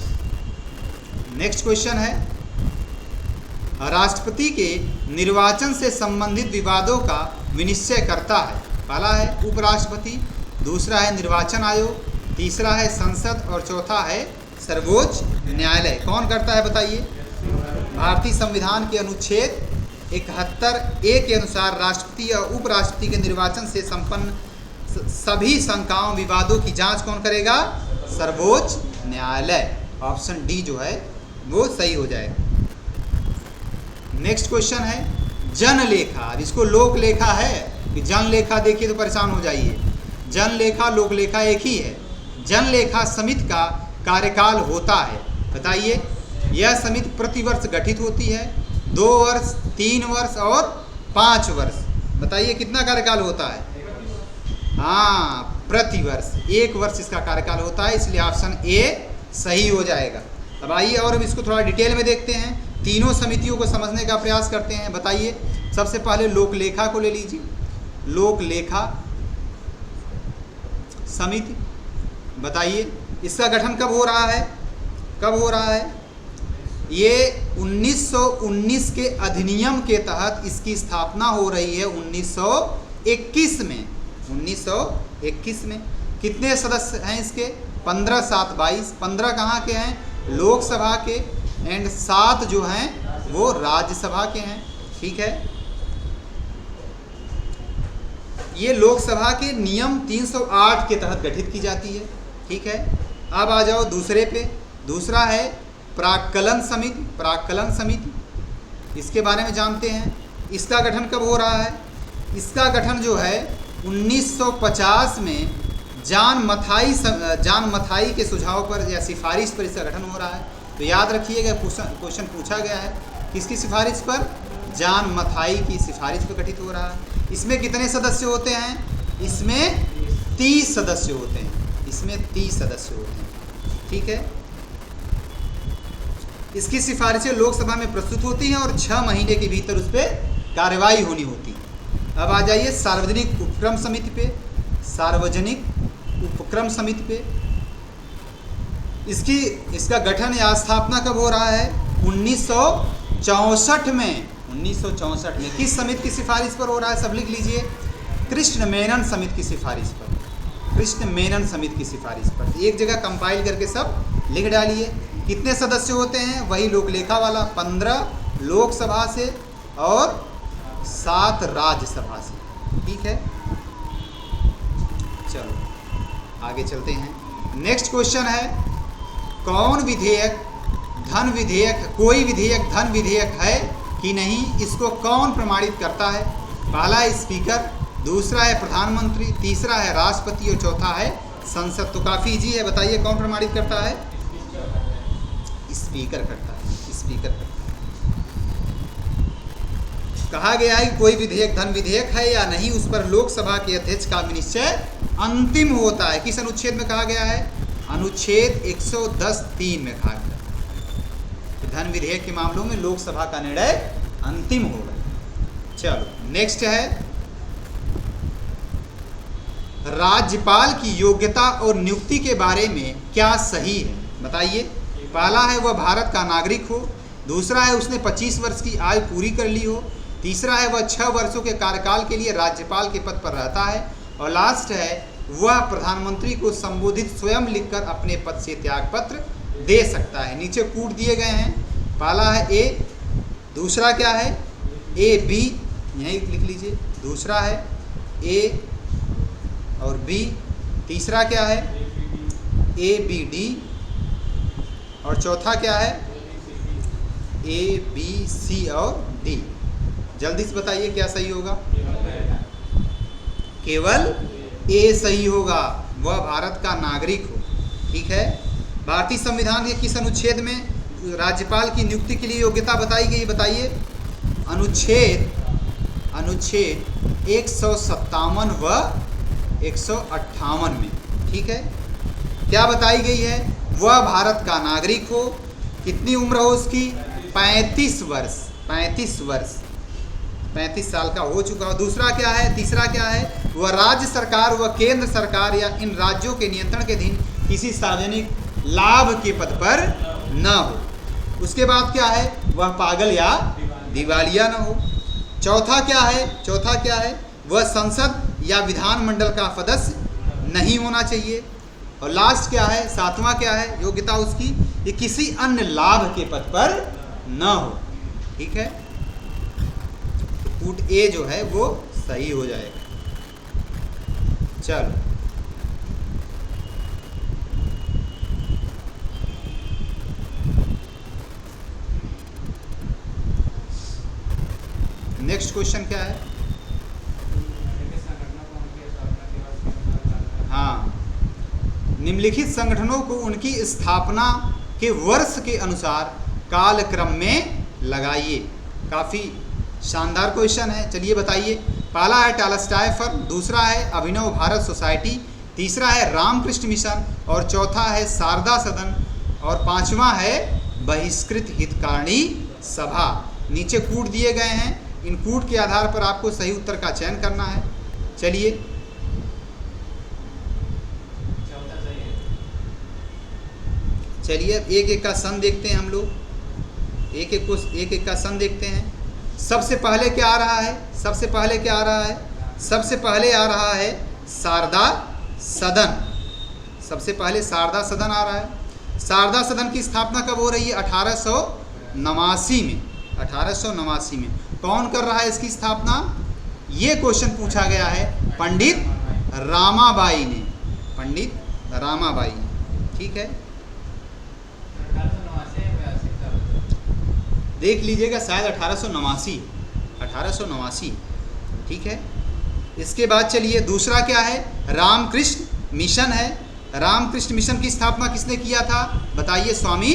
नेक्स्ट क्वेश्चन है राष्ट्रपति के निर्वाचन से संबंधित विवादों का विनिश्चय करता है। पहला है उपराष्ट्रपति, दूसरा है निर्वाचन आयोग, तीसरा है संसद और चौथा है सर्वोच्च न्यायालय। कौन करता है बताइए? भारतीय संविधान के अनुच्छेद 71A के अनुसार राष्ट्रपति और उपराष्ट्रपति के निर्वाचन से संपन्न सभी शंकाओं विवादों की जांच कौन करेगा? सर्वोच्च न्यायालय। ऑप्शन डी जो है वो सही हो जाएगा। नेक्स्ट क्वेश्चन है जनलेखा। इसको लोक लेखा है कि जनलेखा देखिए तो परेशान हो जाइए। जनलेखा लोक लेखा एक ही है। जनलेखा समिति का कार्यकाल होता है, बताइए। यह समिति प्रतिवर्ष गठित होती है, 2 वर्ष, 3 वर्ष और 5 वर्ष। बताइए कितना कार्यकाल होता है? हाँ, प्रतिवर्ष 1 वर्ष इसका कार्यकाल होता है, इसलिए ऑप्शन ए सही हो जाएगा। अब आइए और हम इसको थोड़ा डिटेल में देखते हैं, तीनों समितियों को समझने का प्रयास करते हैं। बताइए सबसे पहले लोकलेखा को ले लीजिए। लोकलेखा समिति, बताइए इसका गठन कब हो रहा है? कब हो रहा है? ये 1919 के अधिनियम के तहत इसकी स्थापना हो रही है 1921 में। 1921 में कितने सदस्य हैं इसके? 15, 7, 22। 15 कहाँ के हैं? लोकसभा के, एंड 7 जो हैं वो राज्यसभा के हैं। ठीक है, ये लोकसभा के नियम 308 के तहत गठित की जाती है। ठीक है, अब आ जाओ दूसरे पे। दूसरा है प्राक्कलन समिति। प्राक्कलन समिति, इसके बारे में जानते हैं। इसका गठन कब हो रहा है? इसका गठन जो है 1950 में जॉन मथाई के सुझाव पर या सिफारिश पर इसका गठन हो रहा है। तो याद रखिएगा, क्वेश्चन पूछा गया है किसकी सिफारिश पर? जॉन मथाई की सिफारिश पर गठित हो रहा है। इसमें कितने सदस्य होते हैं? इसमें 30 सदस्य होते हैं। इसमें 30 सदस्य होते हैं। ठीक है, इसकी सिफारिशें लोकसभा में प्रस्तुत होती हैं और 6 महीने के भीतर उस पर कार्रवाई होनी होती है। अब आ जाइए सार्वजनिक उपक्रम समिति पे। सार्वजनिक उपक्रम समिति पे इसका गठन या स्थापना कब हो रहा है? 1964 में। 1964 में किस समिति की सिफारिश पर हो रहा है? सब लिख लीजिए, कृष्ण मेनन समिति की सिफारिश पर। कृष्ण मेनन समिति की सिफारिश पर। एक जगह कंपाइल करके सब लिख डालिए। कितने सदस्य होते हैं? वही लोक लेखा वाला, 15 लोकसभा से और 7 राज्यसभा से। ठीक है, चलो आगे चलते हैं। नेक्स्ट क्वेश्चन है, कौन विधेयक धन विधेयक, कोई विधेयक धन विधेयक है कि नहीं, इसको कौन प्रमाणित करता है? पहला है स्पीकर, दूसरा है प्रधानमंत्री, तीसरा है राष्ट्रपति और चौथा है संसद। तो काफ़ी इजी है, बताइए कौन प्रमाणित करता है? स्पीकर करता है। स्पीकर करता है। कहा गया है कि कोई विधेयक धन विधेयक है या नहीं, उस पर लोकसभा के अध्यक्ष का निश्चय अंतिम होता है। किस अनुच्छेद में कहा गया है? अनुच्छेद 110(3) में कहा गया है। धन विधेयक के मामलों में लोकसभा का निर्णय अंतिम होगा। चलो नेक्स्ट है, राज्यपाल की योग्यता और नियुक्ति के बारे में क्या सही है? बताइए। पहला है वह भारत का नागरिक हो, दूसरा है उसने 25 वर्ष की आयु पूरी कर ली हो, तीसरा है वह 6 वर्षों के कार्यकाल के लिए राज्यपाल के पद पर रहता है, और लास्ट है वह प्रधानमंत्री को संबोधित स्वयं लिखकर अपने पद से त्यागपत्र दे सकता है। नीचे कूट दिए गए हैं। पहला है ए, दूसरा क्या है? ए बी, यहीं लिख लीजिए। दूसरा है ए और बी, तीसरा क्या है? ए बी डी, और चौथा क्या है? ए बी सी और डी। जल्दी से बताइए क्या सही होगा? केवल ए सही होगा, वह भारत का नागरिक हो। ठीक है, भारतीय संविधान के किस अनुच्छेद में राज्यपाल की नियुक्ति के लिए योग्यता बताई गई? बताइए। अनुच्छेद 157 व 158 में। ठीक है, क्या बताई गई है? वह भारत का नागरिक हो, कितनी उम्र हो उसकी? 35 वर्ष। 35 साल का हो चुका हो। दूसरा क्या है? तीसरा क्या है? वह राज्य सरकार व केंद्र सरकार या इन राज्यों के नियंत्रण के अधीन किसी सार्वजनिक लाभ के पद पर न हो। उसके बाद क्या है? वह पागल या दिवालिया न हो। चौथा क्या है? वह संसद या विधानमंडल का सदस्य नहीं होना चाहिए। और लास्ट क्या है? 7वां क्या है योग्यता उसकी? ये किसी अन्य लाभ के पद पर न हो। ठीक है, तो कूट ए जो है वो सही हो जाएगा। चलो नेक्स्ट क्वेश्चन क्या है? हाँ, निम्नलिखित संगठनों को उनकी स्थापना के वर्ष के अनुसार कालक्रम में लगाइए। काफ़ी शानदार क्वेश्चन है, चलिए बताइए। पहला है टॉलस्टॉय फर्म, दूसरा है अभिनव भारत सोसाइटी, तीसरा है रामकृष्ण मिशन, और चौथा है शारदा सदन, और 5वां है बहिष्कृत हितकारिणी सभा। नीचे कूट दिए गए हैं, इन कूट के आधार पर आपको सही उत्तर का चयन करना है। चलिए एक एक का सन देखते हैं हम लोग। एक एक का सन देखते हैं। सबसे पहले क्या आ रहा है? सबसे पहले आ रहा है शारदा सदन। सबसे पहले शारदा सदन आ रहा है। शारदा सदन की स्थापना कब हो रही है? 1889 में। 1889 में। कौन कर रहा है इसकी स्थापना? ये क्वेश्चन पूछा गया है पंडित रामाबाई ने। ठीक है, देख लीजिएगा, शायद 1889। ठीक है, इसके बाद चलिए दूसरा क्या है, रामकृष्ण मिशन है। रामकृष्ण मिशन की स्थापना किसने किया था बताइए, स्वामी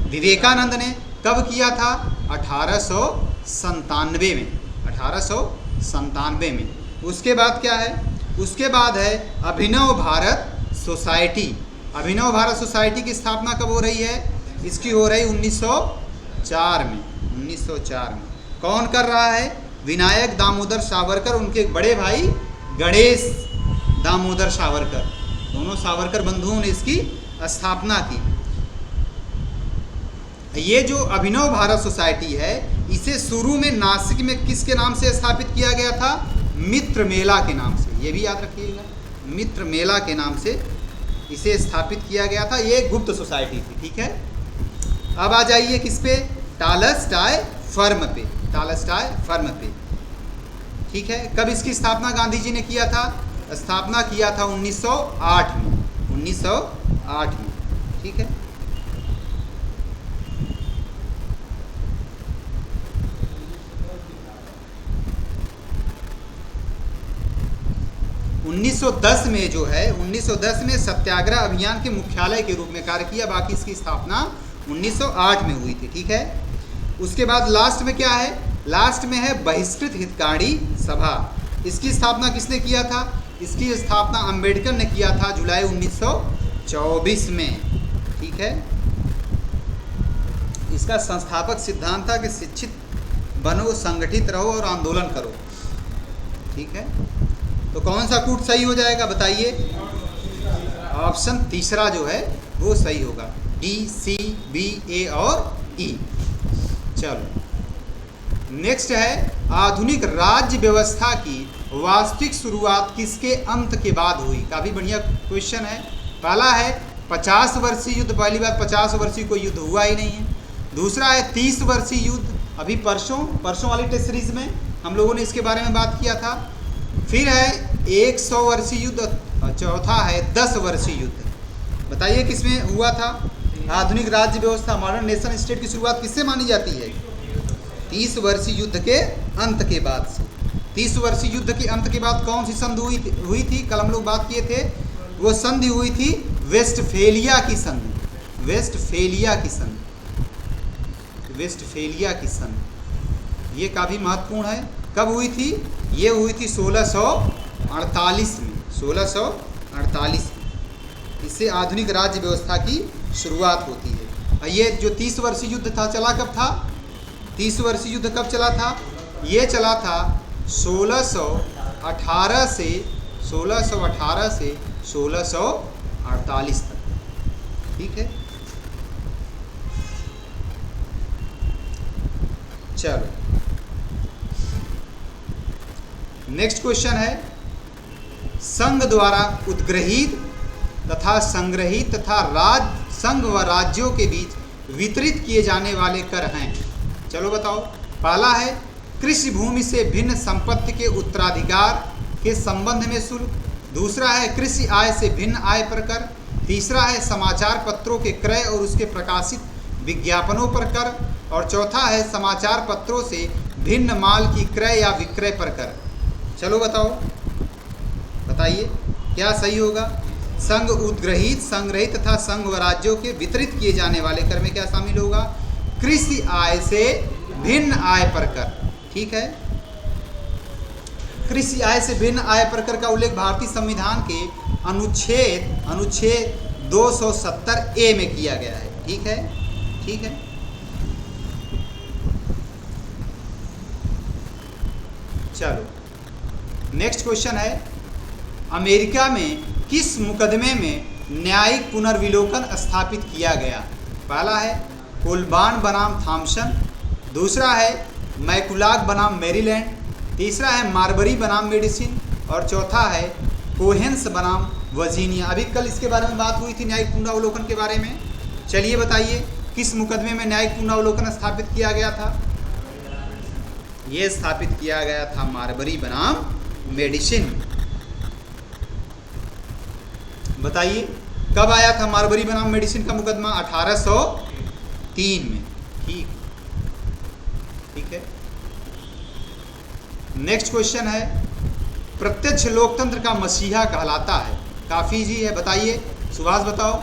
विवेकानंद ने। कब किया था, 1897 में, 1897 में। उसके बाद क्या है, उसके बाद है अभिनव भारत सोसाइटी। अभिनव भारत सोसाइटी की स्थापना कब हो रही है, इसकी हो रही 1904 में, 1904 में। कौन कर रहा है, विनायक दामोदर सावरकर, उनके बड़े भाई गणेश दामोदर सावरकर, दोनों सावरकर बंधुओं ने इसकी स्थापना की। ये जो अभिनव भारत सोसाइटी है, इसे शुरू में नासिक में किसके नाम से स्थापित किया गया था, मित्र मेला के नाम से, ये भी याद रखिएगा, मित्र मेला के नाम से इसे स्थापित किया गया था। ये गुप्त सोसाइटी थी, ठीक है। अब आ जाइए किस पे, टॉलस्टॉय फर्म पे, टॉलस्टॉय फर्म पे, ठीक है। कब इसकी स्थापना गांधी जी ने किया था, स्थापना किया था 1908 में, 1908 में, ठीक है। उन्नीस सौ 10 में जो है, 1910 में सत्याग्रह अभियान के मुख्यालय के रूप में कार्य किया। बाकी इसकी स्थापना 1908 में हुई थी, ठीक है। उसके बाद लास्ट में क्या है, लास्ट में है बहिष्कृत हितकारी सभा। इसकी स्थापना किसने किया था, इसकी स्थापना अंबेडकर ने किया था जुलाई 1924 में, ठीक है। इसका संस्थापक सिद्धांत था कि शिक्षित बनो, संगठित रहो और आंदोलन करो, ठीक है। तो कौन सा कूट सही हो जाएगा बताइए, ऑप्शन तीसरा जो है वो सही होगा, डी, सी, बी, ए और ई। चलो नेक्स्ट है, आधुनिक राज्य व्यवस्था की वास्तविक शुरुआत किसके अंत के बाद हुई। काफ़ी बढ़िया क्वेश्चन है। पहला है 50 वर्षीय युद्ध, पहली बात 50 वर्षीय कोई युद्ध हुआ ही नहीं है। दूसरा है 30 वर्षीय युद्ध, अभी परसों वाली टेस्ट सीरीज में हम लोगों ने इसके बारे में बात किया था। फिर है 100 वर्षीय युद्ध, और चौथा है 10 वर्षीय युद्ध। बताइए किसमें हुआ था, आधुनिक राज्य व्यवस्था, मॉडर्न नेशन स्टेट की शुरुआत किससे मानी जाती है, 30 वर्षीय युद्ध के अंत के बाद से। 30 वर्षीय युद्ध के अंत के बाद कौन सी संधि हुई थी, कल हम लोग बात किए थे, वो संधि हुई थी वेस्टफेलिया की संधि, वेस्टफेलिया की संधि, वेस्टफेलिया की संधि। ये काफ़ी महत्वपूर्ण है। कब हुई थी, ये हुई थी 1648 में, 1648 में। इससे आधुनिक राज्य व्यवस्था की शुरुआत होती है। ये जो 30 वर्षीय युद्ध था, चला कब था, 30 वर्षीय युद्ध कब चला था, ये चला था 1618 से 1648 तक, ठीक है। चलो नेक्स्ट क्वेश्चन है, संघ द्वारा उद्ग्रहित तथा संग्रहित तथा संघ व राज्यों के बीच वितरित किए जाने वाले कर हैं। चलो बताओ। पहला है कृषि भूमि से भिन्न संपत्ति के उत्तराधिकार के संबंध में शुल्क। दूसरा है कृषि आय से भिन्न आय पर कर। तीसरा है समाचार पत्रों के क्रय और उसके प्रकाशित विज्ञापनों पर कर। और चौथा है समाचार पत्रों से भिन्न माल की क्रय या विक्रय पर कर। चलो बताओ, बताइए क्या सही होगा। संघ उद्ग्रहित, संग्रहित तथा संघ व राज्यों के वितरित किए जाने वाले कर में क्या शामिल होगा, कृषि आय से भिन्न आय पर कर, ठीक है। कृषि आय से भिन्न आय पर कर का उल्लेख भारतीय संविधान के अनुच्छेद 270A में किया गया है, ठीक है, ठीक है। चलो नेक्स्ट क्वेश्चन है, अमेरिका में किस मुकदमे में न्यायिक पुनर्विलोकन स्थापित किया गया। पहला है कोलबान बनाम थॉम्सन। दूसरा है मैकुलाग बनाम मैरीलैंड। तीसरा है मार्बरी बनाम मेडिसिन। और चौथा है कोहेंस बनाम वर्जीनिया। अभी कल इसके बारे में बात हुई थी, न्यायिक पुनरावलोकन के बारे में। चलिए बताइए किस मुकदमे में न्यायिक पुनरावलोकन स्थापित किया गया था। ये स्थापित किया गया था मार्बरी बनाम मेडिसिन। बताइए कब आया था मार्बरी बनाम मेडिसिन का मुकदमा, 1803 में, ठीक, ठीक है। नेक्स्ट क्वेश्चन है, प्रत्यक्ष लोकतंत्र का मसीहा कहलाता है? काफ़ी जी है, बताइए। सुभाष बताओ,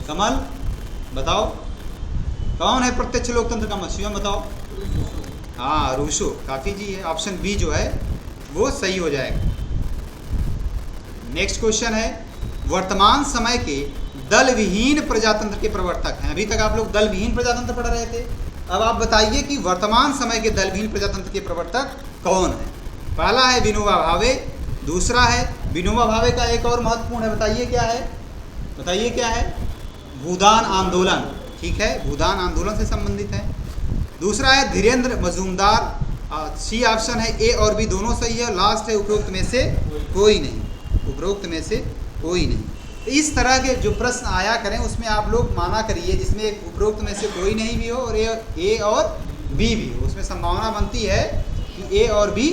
कमल बताओ, कौन है प्रत्यक्ष लोकतंत्र का मसीहा? बताओ। हाँ, रूसो। काफ़ी जी है, ऑप्शन बी जो है वो सही हो जाएगा। नेक्स्ट क्वेश्चन है, वर्तमान समय के दल विहीन प्रजातंत्र के प्रवर्तक हैं। अभी तक आप लोग दल विहीन प्रजातंत्र पढ़ रहे थे, अब आप बताइए कि वर्तमान समय के दल विहीन प्रजातंत्र के प्रवर्तक कौन है? पहला है विनोबा भावे, दूसरा है विनोबा भावे का एक और महत्वपूर्ण है, बताइए क्या है? बताइए क्या है? भूदान आंदोलन। ठीक है, भूदान आंदोलन से संबंधित है। दूसरा है धीरेन्द्र मजूमदार। सी ऑप्शन है, ए और बी दोनों सही है। लास्ट है उपरोक्त में से कोई नहीं, उपरोक्त में से कोई नहीं। इस तरह के जो प्रश्न आया करें उसमें आप लोग माना करिए जिसमें एक उपरोक्त में से कोई नहीं भी हो और ए और बी भी हो, उसमें संभावना बनती है कि ए और बी।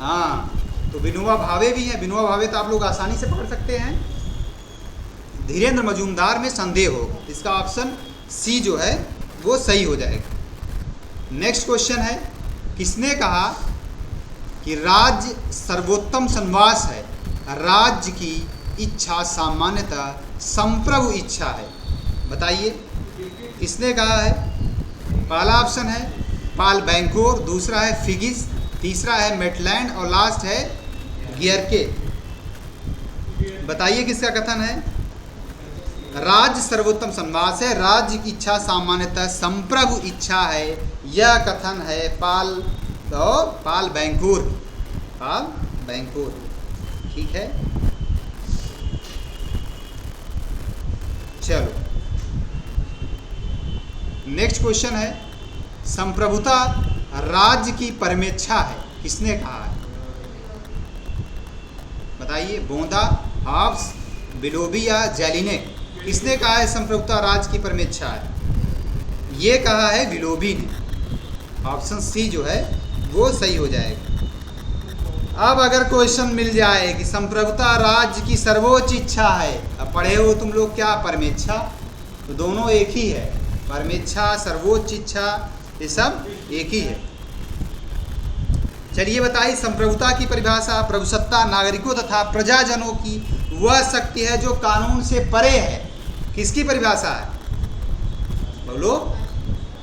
हाँ, तो विनोबा भावे भी हैं, विनोबा भावे तो आप लोग आसानी से पढ़ सकते हैं। धीरेन्द्र मजूमदार में संदेह होगा, इसका ऑप्शन सी जो है वो सही हो जाएगा। नेक्स्ट क्वेश्चन है, किसने कहा कि राज्य सर्वोत्तम संवास है? राज्य की इच्छा सामान्यतः संप्रभु इच्छा है, बताइए किसने कहा है? पहला ऑप्शन है पाल बैंकोर, दूसरा है फिगिस, तीसरा है मेटलैंड और लास्ट है गियरके। बताइए किसका कथन है? राज्य सर्वोत्तम संवास है, राज्य की इच्छा सामान्यतः संप्रभु इच्छा है, यह कथन है पाल बैंकोर। पाल बैंकोर, ठीक है। चलो नेक्स्ट क्वेश्चन है, संप्रभुता राज्य की परमेच्छा है, किसने कहा है? बताइए, बोंदा, हॉब्स, बिलोबी या जेलिनेक? किसने कहा है संप्रभुता राज्य की परमेच्छा है? ये कहा है विलोबी ने। ऑप्शन सी जो है वो सही हो जाएगा। अब अगर क्वेश्चन मिल जाए कि संप्रभुता राज्य की सर्वोच्च इच्छा है, अब पढ़े हो तुम लोग क्या परमेच्छा, तो दोनों एक ही है, परमेच्छा सर्वोच्च इच्छा ये सब एक ही है। चलिए बताइए, संप्रभुता की परिभाषा, प्रभुसत्ता नागरिकों तथा प्रजाजनों की वह शक्ति है जो कानून से परे है। किसकी परिभाषा है? बोलो।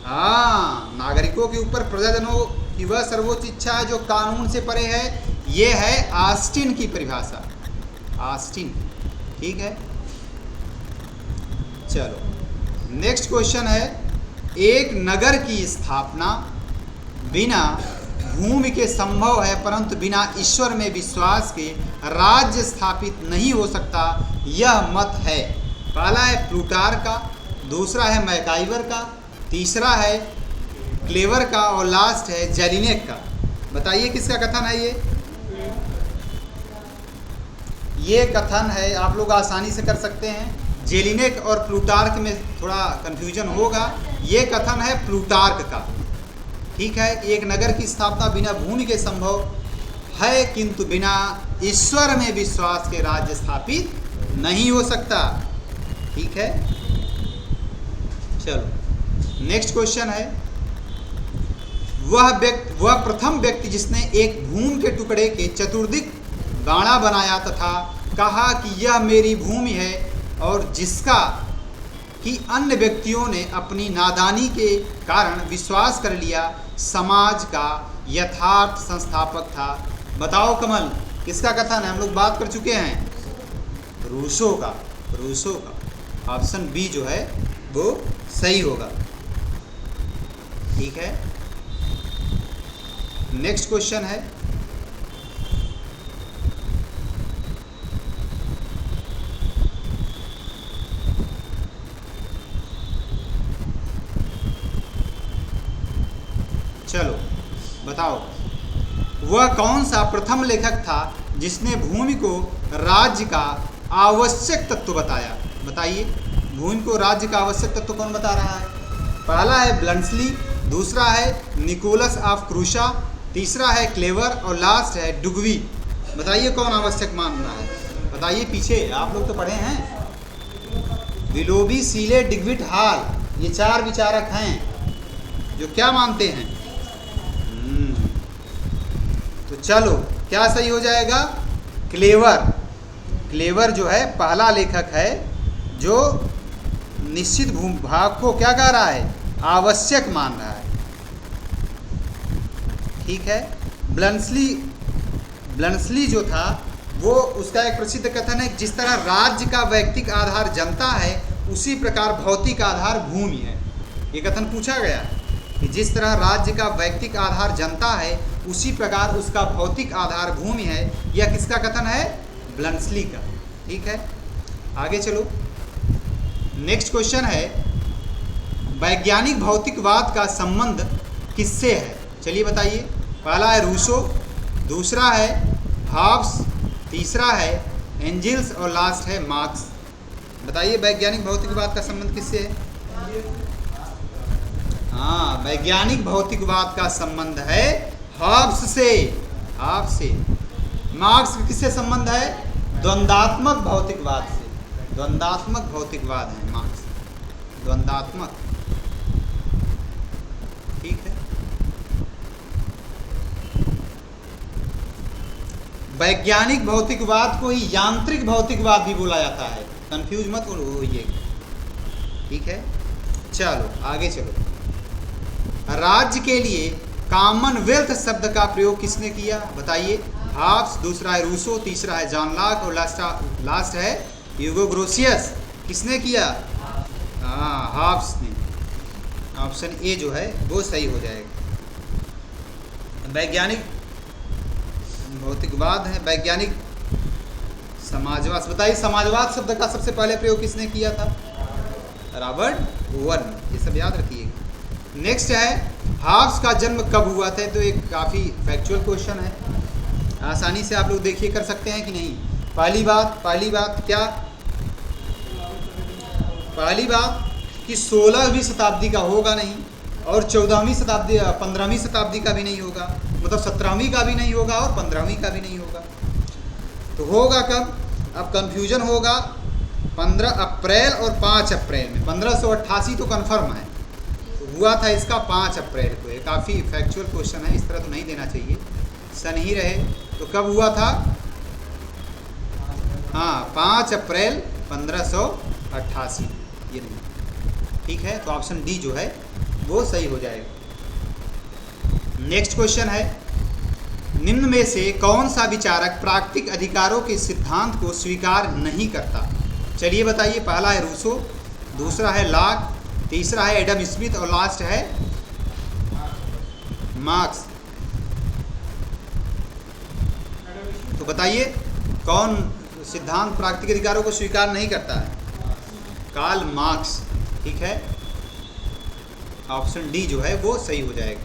हाँ, नागरिकों के ऊपर प्रजाजनों की वह सर्वोच्च इच्छा है जो कानून से परे है, ये है ऑस्टिन की परिभाषा, ऑस्टिन। ठीक है, चलो नेक्स्ट क्वेश्चन है, एक नगर की स्थापना बिना भूमि के संभव है परंतु बिना ईश्वर में विश्वास के राज्य स्थापित नहीं हो सकता, यह मत है। पहला है प्लूटार का, दूसरा है मैकाइवर का, तीसरा है क्लेवर का और लास्ट है जेलिनेक का। बताइए किसका कथन है ये कथन है, आप लोग आसानी से कर सकते हैं। जेलिनेक और प्लूटार्क में थोड़ा कन्फ्यूजन होगा, ये कथन है प्लूटार्क का। ठीक है, एक नगर की स्थापना बिना भूमि के संभव है किंतु बिना ईश्वर में विश्वास के राज्य स्थापित नहीं हो सकता। ठीक है, चलो नेक्स्ट क्वेश्चन है, वह प्रथम व्यक्ति जिसने एक भूमि के टुकड़े के चतुर्दिक गाड़ा बनाया तथा कहा कि यह मेरी भूमि है और जिसका कि अन्य व्यक्तियों ने अपनी नादानी के कारण विश्वास कर लिया, समाज का यथार्थ संस्थापक था। बताओ कमल, किसका कथन है? हम लोग बात कर चुके हैं, रूसो का। रूसो का ऑप्शन बी जो है वो सही होगा। ठीक है, नेक्स्ट क्वेश्चन है, चलो बताओ, वह कौन सा प्रथम लेखक था जिसने भूमि को राज्य का आवश्यक तत्व बताया? बताइए, भूमि को राज्य का आवश्यक तत्व कौन बता रहा है? पहला है ब्लंट्सली, दूसरा है निकोलस ऑफ क्रूशा, तीसरा है क्लेवर और लास्ट है डुगवी। बताइए कौन आवश्यक मान रहा है? बताइए, पीछे आप लोग तो पढ़े हैं, विलोबी, सीले, डिग्विट, हाल, ये चार विचारक हैं जो क्या मानते हैं। तो चलो क्या सही हो जाएगा? क्लेवर जो है पहला लेखक है जो निश्चित भूभाग को क्या कह रहा है, आवश्यक मान रहा है। ठीक है। ब्लंसली जो था वो, उसका एक प्रसिद्ध कथन है, जिस तरह राज्य का वैयक्तिक आधार जनता है उसी प्रकार भौतिक आधार भूमि है। ये कथन पूछा गया कि जिस तरह राज्य का वैयक्तिक आधार जनता है उसी प्रकार उसका भौतिक आधार भूमि है। यह किसका कथन है, ब्लंसली का। ठीक है, आगे चलो। नेक्स्ट क्वेश्चन है, वैज्ञानिक भौतिकवाद का संबंध किससे है? चलिए बताइए। पहला है रूसो, दूसरा है हॉब्स, तीसरा है एंजिल्स और लास्ट है मार्क्स। बताइए वैज्ञानिक भौतिकवाद का संबंध किससे है? हाँ, वैज्ञानिक भौतिकवाद का संबंध है हॉब्स से। मार्क्स किससे संबंध है? द्वंद्वात्मक भौतिकवाद से। द्वंद्वात्मक भौतिकवाद है मार्क्स, द्वंद्वात्मक। ठीक है। वैज्ञानिक भौतिकवाद को ही यांत्रिक भौतिकवाद भी बोला जाता है, कंफ्यूज मत होइए। ठीक है, चलो आगे चलो। राज्य के लिए कॉमनवेल्थ शब्द का प्रयोग किसने किया? बताइए। हॉब्स, दूसरा है रूसो, तीसरा है जॉन लॉक और लास्ट है ह्यूगो ग्रोसियस। किसने किया? हाँ, हॉब्स ने। ऑप्शन ए जो है वो सही हो जाएगा। वैज्ञानिक भौतिकवाद है, वैज्ञानिक समाजवाद। बताइए समाजवाद शब्द का सबसे पहले प्रयोग किसने किया था? Robert oven. ये सब याद रखिएगा। नेक्स्ट है, हॉब्स का जन्म कब हुआ था? तो एक काफ़ी फैक्चुअल क्वेश्चन है, आसानी से आप लोग देखिए कर सकते हैं कि नहीं। पहली बात क्या? पहली बात कि 16वीं शताब्दी का होगा नहीं, और 14वीं शताब्दी 15वीं शताब्दी का भी नहीं होगा, मतलब 17वीं का भी नहीं होगा और 15वीं का भी नहीं होगा। तो होगा कब? अब कंफ्यूजन होगा 15 अप्रैल और 5 अप्रैल में। 1588 तो कन्फर्म है, तो हुआ था इसका 5 अप्रैल को। ये काफ़ी फैक्चुअल क्वेश्चन है, इस तरह तो नहीं देना चाहिए, सन ही रहे। तो कब हुआ था? हाँ, 5 अप्रैल 1588। ये नहीं, ठीक है। तो ऑप्शन डी जो है वो सही हो जाएगा। नेक्स्ट क्वेश्चन है, निम्न में से कौन सा विचारक प्राकृतिक अधिकारों के सिद्धांत को स्वीकार नहीं करता? चलिए बताइए। पहला है रूसो, दूसरा है लॉक, तीसरा है एडम स्मिथ और लास्ट है मार्क्स। तो बताइए कौन सिद्धांत प्राकृतिक अधिकारों को स्वीकार नहीं करता है? Karl Marx. ठीक है, ऑप्शन डी जो है वो सही हो जाएगा।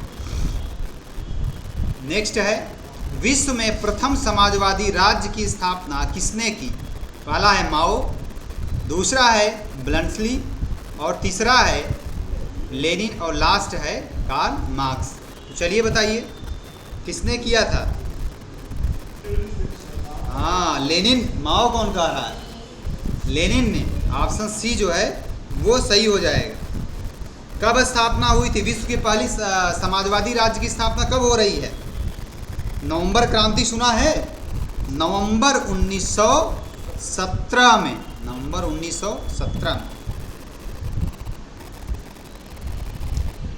नेक्स्ट है, विश्व में प्रथम समाजवादी राज्य की स्थापना किसने की? पहला है माओ, दूसरा है ब्लंसली और तीसरा है लेनिन और लास्ट है कार्ल मार्क्स। तो चलिए बताइए किसने किया था? हाँ, लेनिन। माओ कौन कह रहा है? लेनिन ने। ऑप्शन सी जो है वो सही हो जाएगा। कब स्थापना हुई थी? विश्व की पहली समाजवादी राज्य की स्थापना कब हो रही है? नवंबर क्रांति सुना है? नवंबर 1917 में। नवंबर 1917 में।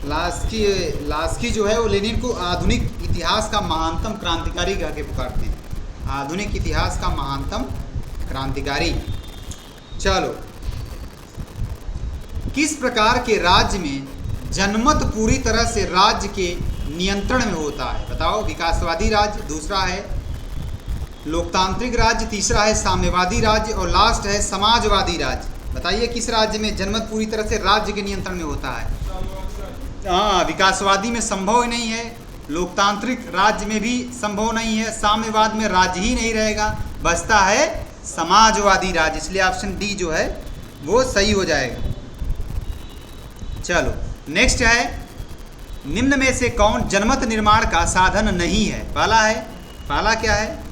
लास्की जो है वो लेनिन को आधुनिक इतिहास का महानतम क्रांतिकारी कह के पुकारते हैं। आधुनिक इतिहास का महानतम क्रांतिकारी। चलो, किस प्रकार के राज्य में जनमत पूरी तरह से राज्य के नियंत्रण में होता है? बताओ। विकासवादी राज्य, दूसरा है लोकतांत्रिक राज्य, तीसरा है साम्यवादी राज्य और लास्ट है समाजवादी राज्य। बताइए किस राज्य में जनमत पूरी तरह से राज्य के नियंत्रण में होता है? हाँ, विकासवादी में संभव ही नहीं है, लोकतांत्रिक राज्य में भी संभव नहीं है, साम्यवाद में राज्य ही नहीं रहेगा, बचता है समाजवादी राज्य। इसलिए ऑप्शन डी जो है वो सही हो जाएगा। चलो, नेक्स्ट है, निम्न में से कौन जनमत निर्माण का साधन नहीं है? पहला क्या है?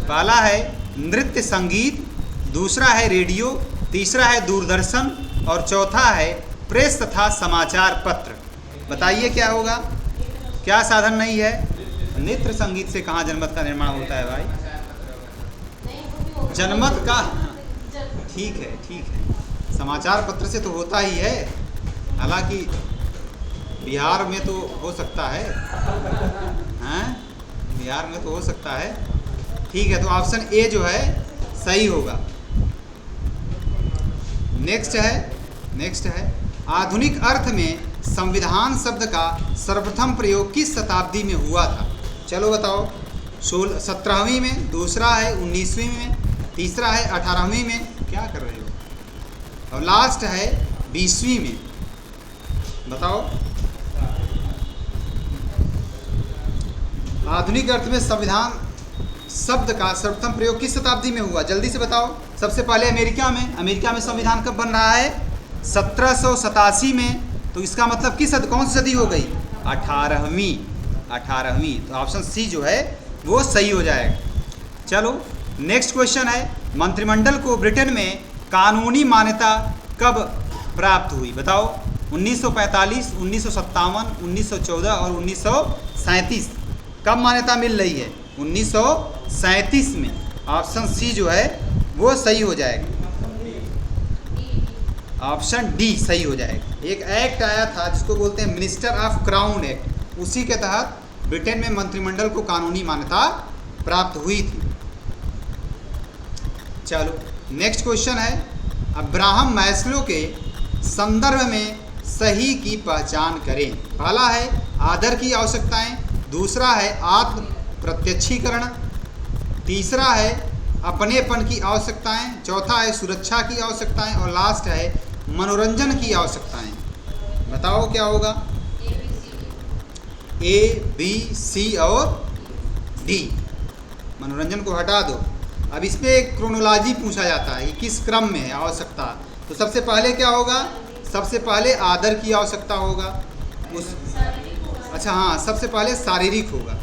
पहला है नृत्य संगीत, दूसरा है रेडियो, तीसरा है दूरदर्शन और चौथा है प्रेस तथा समाचार पत्र। बताइए क्या होगा? क्या साधन नहीं है? नृत्य संगीत से कहाँ जनमत का निर्माण होता है भाई? जनमत का, ठीक है ठीक है, समाचार पत्र से तो होता ही है, हालांकि बिहार में तो हो सकता है, हैं, बिहार में तो हो सकता है। ठीक है, तो ऑप्शन ए जो है सही होगा। नेक्स्ट है आधुनिक अर्थ में संविधान शब्द का सर्वप्रथम प्रयोग किस शताब्दी में हुआ था? चलो बताओ। 17वीं में, दूसरा है 19वीं में, तीसरा है 18वीं में, क्या कर रहे हो, और लास्ट है 20वीं में। बताओ। आधुनिक अर्थ में संविधान शब्द का सर्वप्रथम प्रयोग किस शताब्दी में हुआ? जल्दी से बताओ। सबसे पहले अमेरिका में संविधान कब बन रहा है? 1787 में। तो इसका मतलब किस कौन सी सदी हो गई? 18वीं। तो ऑप्शन सी जो है वो सही हो जाएगा। चलो नेक्स्ट क्वेश्चन है, मंत्रिमंडल को ब्रिटेन में कानूनी मान्यता कब प्राप्त हुई? बताओ। 1945, 1957, 1914 और 1937। कब मान्यता मिल रही है? 1937 में। ऑप्शन सी जो है वो सही हो जाएगा। ऑप्शन डी सही हो जाएगा। एक एक्ट आया था जिसको बोलते हैं मिनिस्टर ऑफ क्राउन एक्ट, उसी के तहत ब्रिटेन में मंत्रिमंडल को कानूनी मान्यता प्राप्त हुई थी। चलो नेक्स्ट क्वेश्चन है, अब्राहम मैस्लो के संदर्भ में सही की पहचान करें। पहला है आदर की आवश्यकताएं, दूसरा है आत्म प्रत्यक्षीकरण, तीसरा है अपनेपन की आवश्यकताएं, चौथा है सुरक्षा की आवश्यकताएं और लास्ट है मनोरंजन की आवश्यकताएं। बताओ क्या होगा? ए, बी, सी और डी। मनोरंजन को हटा दो। अब इस पे एक क्रोनोलॉजी पूछा जाता है कि किस क्रम में है आवश्यकता। तो सबसे पहले क्या होगा? सबसे पहले आदर की आवश्यकता होगा। अच्छा हाँ, सबसे पहले शारीरिक होगा।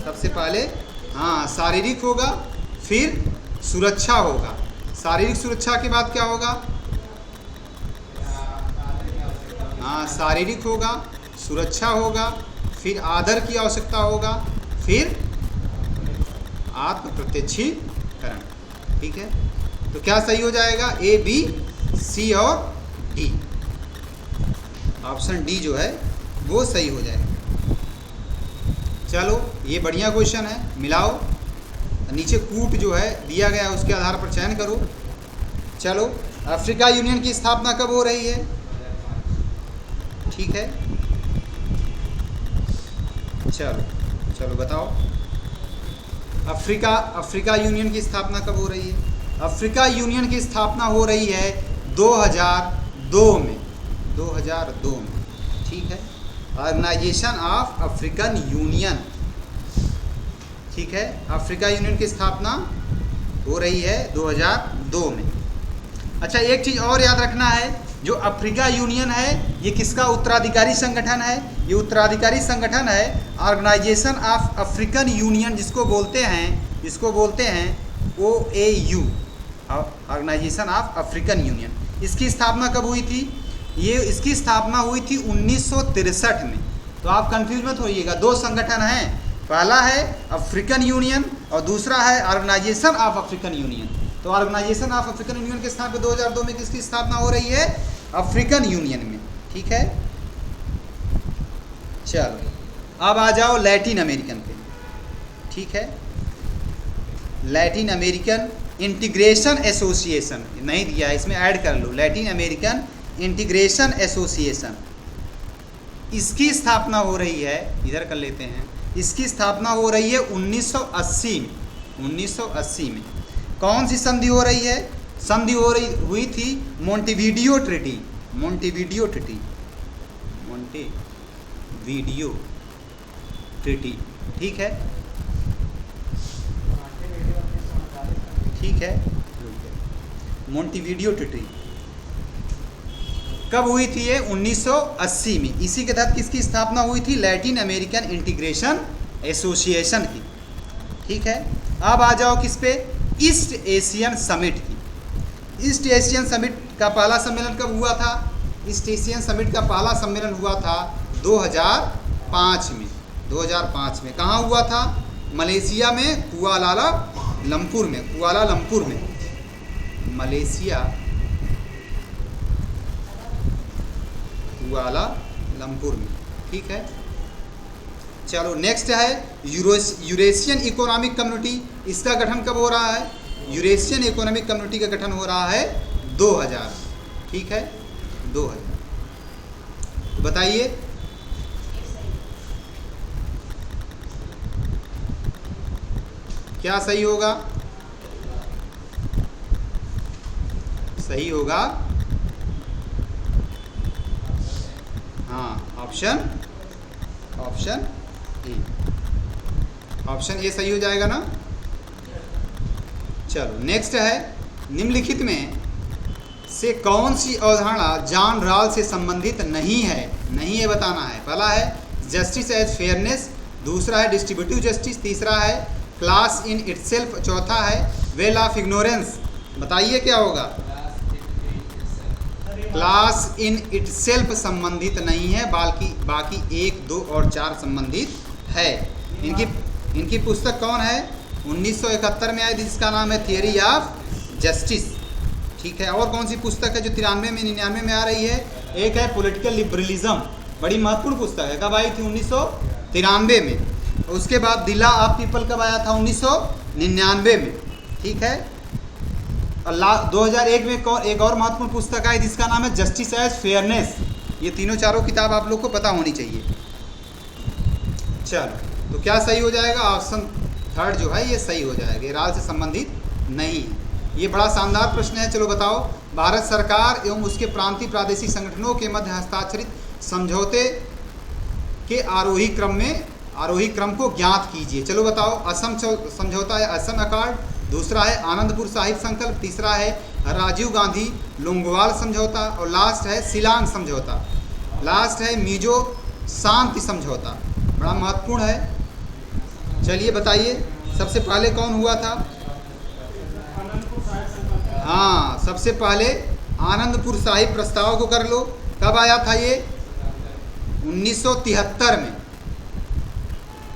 सबसे पहले हाँ शारीरिक होगा, फिर सुरक्षा होगा। शारीरिक सुरक्षा के बाद क्या होगा? हाँ शारीरिक होगा, सुरक्षा होगा, फिर आदर की आवश्यकता होगा, फिर आत्म प्रत्यक्षीकरण। ठीक है, तो क्या सही हो जाएगा? ए, बी, सी और डी। ऑप्शन डी जो है वो सही हो जाएगा। चलो ये बढ़िया क्वेश्चन है, मिलाओ। नीचे कूट जो है दिया गया है उसके आधार पर चयन करो। चलो अफ्रीका यूनियन की स्थापना कब हो रही है? ठीक है, चलो बताओ। अफ्रीका यूनियन की स्थापना कब हो रही है? अफ्रीका यूनियन की स्थापना हो रही है 2002 में। 2002 में। ठीक है, ऑर्गेनाइजेशन ऑफ अफ्रीकन यूनियन। ठीक है, अफ्रीका यूनियन की स्थापना हो रही है 2002 में। अच्छा एक चीज़ और याद रखना है, जो अफ्रीका यूनियन है ये किसका उत्तराधिकारी संगठन है? ये उत्तराधिकारी संगठन है ऑर्गेनाइजेशन ऑफ अफ्रीकन यूनियन, जिसको बोलते हैं OAU, Organisation of African Union. इसकी स्थापना कब हुई थी? इसकी स्थापना हुई थी 1963 में। तो आप कंफ्यूज मत होइएगा, दो संगठन हैं, पहला है अफ्रीकन यूनियन और दूसरा है ऑर्गेनाइजेशन ऑफ अफ्रीकन यूनियन। तो ऑर्गेनाइजेशन ऑफ अफ्रीकन यूनियन के स्थान पर 2002 में किसकी स्थापना हो रही है? अफ्रीकन यूनियन में। ठीक है, चलो अब आ जाओ लैटिन अमेरिकन पे। ठीक है, लैटिन अमेरिकन इंटीग्रेशन एसोसिएशन नहीं दिया है, इसमें ऐड कर लो, लैटिन अमेरिकन इंटीग्रेशन एसोसिएशन। इसकी स्थापना हो रही है, इधर कर लेते हैं, इसकी स्थापना हो रही है 1980 में। 1980 में कौन सी संधि हो रही है? संधि हुई थी मोंटेविडियो ट्रीटी। ठीक है, मोंटेविडियो ट्रीटी कब हुई थी? ये 1980 में। इसी के तहत किसकी स्थापना हुई थी? लैटिन अमेरिकन इंटीग्रेशन एसोसिएशन की। ठीक है, अब आ जाओ किस पे? ईस्ट एशियन समिट की। ईस्ट एशियन समिट का पहला सम्मेलन कब हुआ था? ईस्ट एशियन समिट का पहला सम्मेलन हुआ था 2005 में। 2005 में कहाँ हुआ था? मलेशिया में कुआलालंपुर लंपुर में, कुआलालंपुर में, मलेशिया कुआलालंपुर में। ठीक है, चलो नेक्स्ट है यूरेशियन इकोनॉमिक कम्युनिटी। इसका गठन कब हो रहा है? यूरेशियन इकोनॉमिक कम्युनिटी का गठन हो रहा है 2000। ठीक है, 2000। बताइए क्या सही होगा? सही होगा हाँ, ऑप्शन ए। ऑप्शन ए सही हो जाएगा ना। चलो नेक्स्ट है, निम्नलिखित में से कौन सी अवधारणा जॉन रॉल से संबंधित नहीं है? नहीं है बताना है। पहला है जस्टिस एज फेयरनेस, दूसरा है डिस्ट्रीब्यूटिव जस्टिस, तीसरा है क्लास इन इटसेल्फ, चौथा है वेल ऑफ इग्नोरेंस। बताइए क्या होगा? क्लास इन इटसेल्फ संबंधित नहीं है, बाकी 1, 2 और 4 संबंधित है। इनकी पुस्तक कौन है? 1971 में आई थी, जिसका नाम है थियरी ऑफ जस्टिस। ठीक है, और कौन सी पुस्तक है जो 93 में 99 में आ रही है? एक है पॉलिटिकल लिबरलिज्म, बड़ी महत्वपूर्ण पुस्तक है। कब आई थी? 1993 में। उसके बाद द लॉ ऑफ पीपल कब आया था? 1999 में। ठीक है, और 2001 में एक और महत्वपूर्ण पुस्तक आई जिसका नाम है जस्टिस एज फेयरनेस। ये तीनों चारों किताब आप लोग को पता होनी चाहिए। चलो, तो क्या सही हो जाएगा? ऑप्शन थर्ड जो है ये सही हो जाएगा, राल से संबंधित नहीं है। ये बड़ा शानदार प्रश्न है। चलो बताओ, भारत सरकार एवं उसके प्रांतीय प्रादेशिक संगठनों के मध्य हस्ताक्षरित समझौते के आरोही क्रम को ज्ञात कीजिए। चलो बताओ, असम समझौता है असम अकॉर्ड, दूसरा है आनंदपुर साहिब संकल्प, तीसरा है राजीव गांधी लोंगोवाल समझौता, और लास्ट है शिलांग समझौता। लास्ट है मिजो शांति समझौता, बड़ा महत्वपूर्ण है। चलिए बताइए, सबसे पहले कौन हुआ था? हाँ, सबसे पहले आनंदपुर साहिब प्रस्ताव को कर लो। कब आया था ये? 1973 में।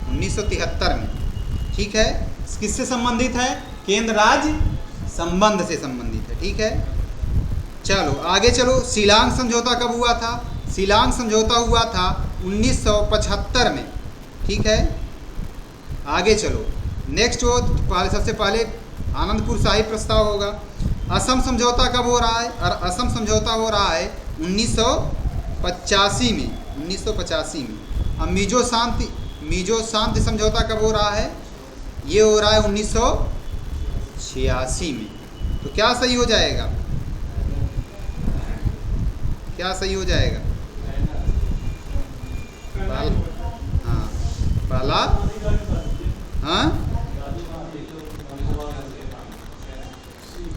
1973 में। ठीक है, किससे संबंधित है? केंद्र राज्य संबंध से संबंधित है। ठीक है, चलो आगे चलो। शिलांग समझौता कब हुआ था? शिलांग समझौता हुआ था 1975 में। ठीक है, आगे चलो। नेक्स्ट हो सबसे पहले आनंदपुर साहिब प्रस्ताव होगा। असम समझौता कब हो रहा है? और असम समझौता हो रहा है 1985 में। 1985 में। अब मिजो शांति समझौता कब हो रहा है? ये हो रहा है 1986 में। तो क्या सही हो जाएगा? क्या सही हो जाएगा? पहला हाँ,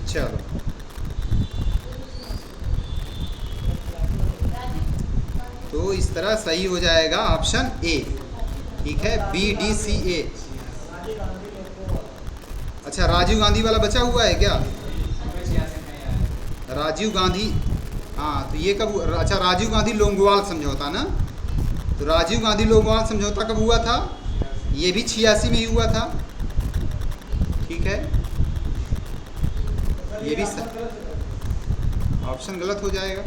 चलो तो इस तरह सही हो जाएगा ऑप्शन ए। ठीक है, BDCA। अच्छा, राजीव गांधी वाला बचा हुआ है क्या? राजीव गांधी, हाँ, तो ये कब? अच्छा, राजीव गांधी लोंगोवाल समझौता ना। तो राजीव गांधी लोंगोवाल समझौता कब हुआ था? ये भी 86 में ही हुआ था। ठीक है, ये भी ऑप्शन गलत हो जाएगा।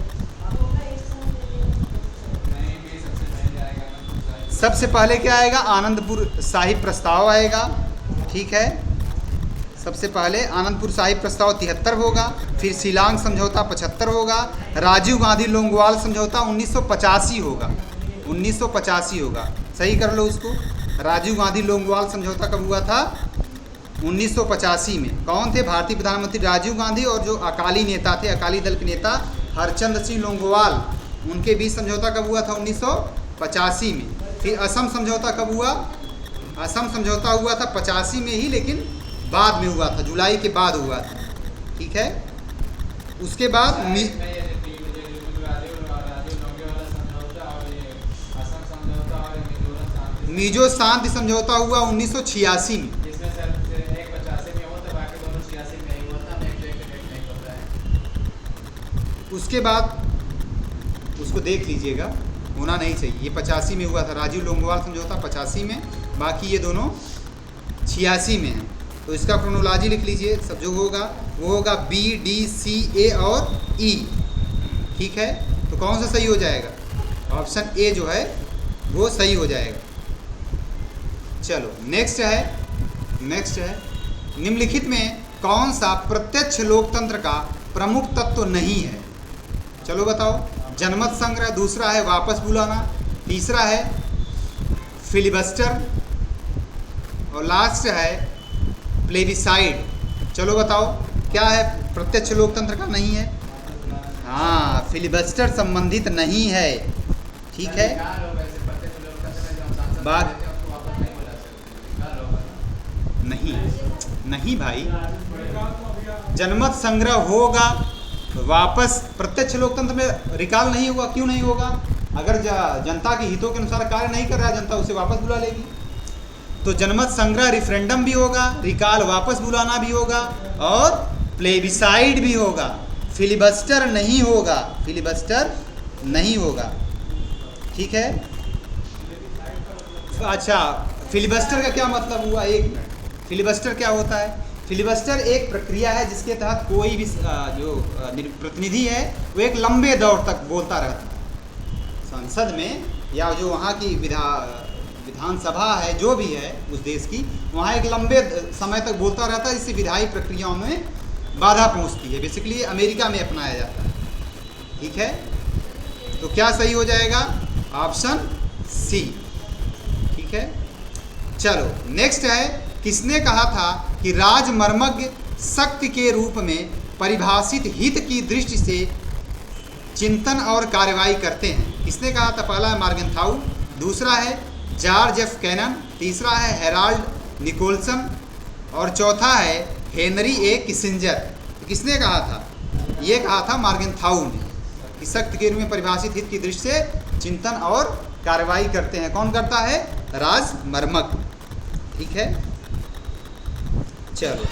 सबसे पहले क्या आएगा? आनंदपुर साहिब प्रस्ताव आएगा। ठीक है, सबसे पहले आनंदपुर साहिब प्रस्ताव 73 होगा, फिर शिलांग समझौता 75 होगा, राजीव गांधी लोंगोवाल समझौता 1985 होगा। 1985 होगा, सही कर लो उसको। राजीव गांधी लोंगोवाल समझौता कब हुआ था? 1985 में। कौन थे? भारतीय प्रधानमंत्री राजीव गांधी और जो अकाली नेता थे, अकाली दल के नेता हरचंद्र सिंह लोंगोवाल, उनके बीच समझौता कब हुआ था? 1985 में। फिर असम समझौता कब हुआ? असम समझौता हुआ था 85 में ही, लेकिन बाद में हुआ था, जुलाई के बाद हुआ था। ठीक है, उसके बाद मिजो शांति समझौता हुआ 1986 में। उसके बाद उसको देख लीजिएगा, होना नहीं चाहिए। ये 85 में हुआ था, राजीव लोंगोवाल समझौता 85 में, बाकी ये दोनों 86 में हैं। तो इसका क्रोनोलॉजी लिख लीजिए। सब जो होगा वो होगा बी, डी, सी, ए और ई। ठीक है, तो कौन सा सही हो जाएगा? ऑप्शन ए जो है वो सही हो जाएगा। चलो नेक्स्ट है निम्नलिखित में कौन सा प्रत्यक्ष लोकतंत्र का प्रमुख तत्व नहीं है? चलो बताओ। जनमत संग्रह, दूसरा है वापस बुलाना, तीसरा है फिलिबस्टर और लास्ट है प्लेबिसाइड। चलो बताओ क्या है प्रत्यक्ष लोकतंत्र का नहीं है? हाँ, फिलिबस्टर संबंधित नहीं है। ठीक है, बात नहीं भाई, जनमत संग्रह होगा, वापस प्रत्यक्ष लोकतंत्र में रिकॉल नहीं होगा। क्यों नहीं होगा? अगर जनता के हितों के अनुसार कार्य नहीं कर रहा है, जनता उसे वापस बुला लेगी। तो जनमत संग्रह रिफरेंडम भी होगा, रिकॉल वापस बुलाना भी होगा और प्लेबिसाइड भी होगा। फिलिबस्टर नहीं होगा, फिलिबस्टर नहीं होगा। ठीक है, अच्छा फिलिबस्टर का क्या मतलब हुआ? एक मिनट, फिलिबस्टर क्या होता है? फिलिबस्टर एक प्रक्रिया है जिसके तहत कोई भी जो प्रतिनिधि है वो एक लंबे दौर तक बोलता रहता है संसद में, या जो वहाँ की विधानसभा है जो भी है उस देश की, वहाँ एक लंबे समय तक बोलता रहता है, जिससे विधायी प्रक्रियाओं में बाधा पहुँचती है। बेसिकली अमेरिका में अपनाया जाता है। ठीक है, तो क्या सही हो जाएगा? Option C. ठीक है, चलो नेक्स्ट है, किसने कहा था कि राजमर्मज्ञ शक्ति के रूप में परिभाषित हित की दृष्टि से चिंतन और कार्रवाई करते हैं? किसने कहा था? पहला है मॉर्गनथाउ, दूसरा है जॉर्ज एफ कैनन, तीसरा है हेराल्ड निकोलसन और चौथा है हेनरी ए किसिंजर। किसने कहा था? ये कहा था मॉर्गनथाउ ने कि शक्ति के रूप में परिभाषित हित की दृष्टि से चिंतन और कार्रवाई करते हैं। कौन करता है? राजमर्मज्ञ। ठीक है, चलो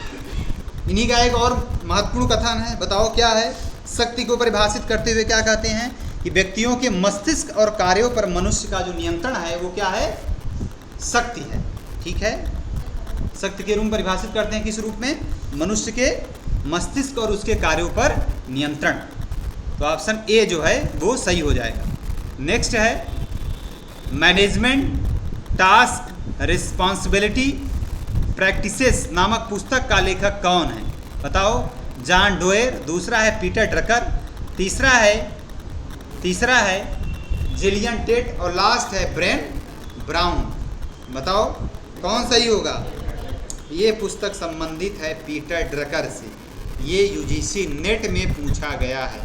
इन्हीं का एक और महत्वपूर्ण कथन है, बताओ क्या है? शक्ति को परिभाषित करते हुए क्या कहते हैं कि व्यक्तियों के मस्तिष्क और कार्यों पर मनुष्य का जो नियंत्रण है वो क्या है? शक्ति है। ठीक है, शक्ति के रूप में परिभाषित करते हैं किस रूप में? मनुष्य के मस्तिष्क और उसके कार्यों पर नियंत्रण। तो ऑप्शन ए जो है वो सही हो जाएगा। नेक्स्ट है मैनेजमेंट टास्क रिस्पॉन्सिबिलिटी प्रैक्टिसेस नामक पुस्तक का लेखक कौन है? बताओ। जॉन डोयर, दूसरा है पीटर ड्रकर, तीसरा है जिलियन टेट और लास्ट है ब्रेन ब्राउन। बताओ कौन सही होगा? ये पुस्तक संबंधित है पीटर ड्रकर से। ये यूजीसी नेट में पूछा गया है,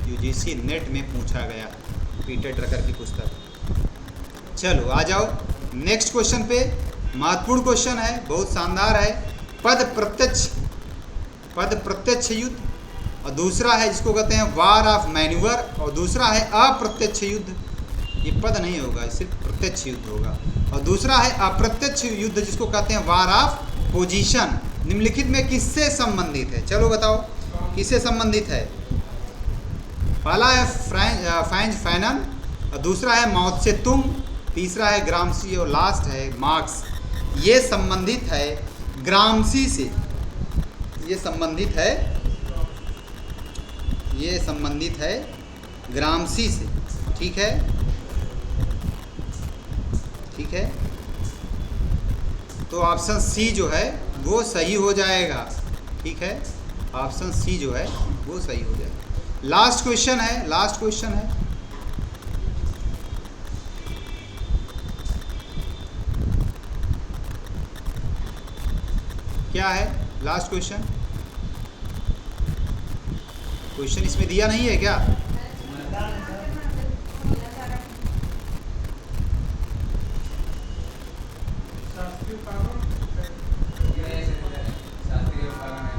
यूजीसी नेट में पूछा गया पीटर ड्रकर की पुस्तक। चलो आ जाओ नेक्स्ट क्वेश्चन पे। महत्वपूर्ण क्वेश्चन है, बहुत शानदार है। पद प्रत्यक्ष युद्ध और दूसरा है जिसको कहते हैं वार ऑफ मैन्यूवर और दूसरा है अप्रत्यक्ष युद्ध। ये पद नहीं होगा, सिर्फ प्रत्यक्ष युद्ध होगा। और दूसरा है अप्रत्यक्ष युद्ध जिसको कहते हैं वार ऑफ पोजीशन। निम्नलिखित में किससे संबंधित है? चलो बताओ किससे संबंधित है? पहला है फ्रांज फैनन और दूसरा है माओ त्से तुंग, तीसरा है ग्रामसी और लास्ट है मार्क्स। ये संबंधित है ग्रामसी से, ये संबंधित है ग्रामसी से। ठीक है, ठीक है, तो ऑप्शन सी जो है वो सही हो जाएगा। ठीक है, ऑप्शन सी जो है वो सही हो जाएगा। लास्ट क्वेश्चन है, क्या है लास्ट क्वेश्चन इसमें दिया नहीं है क्या?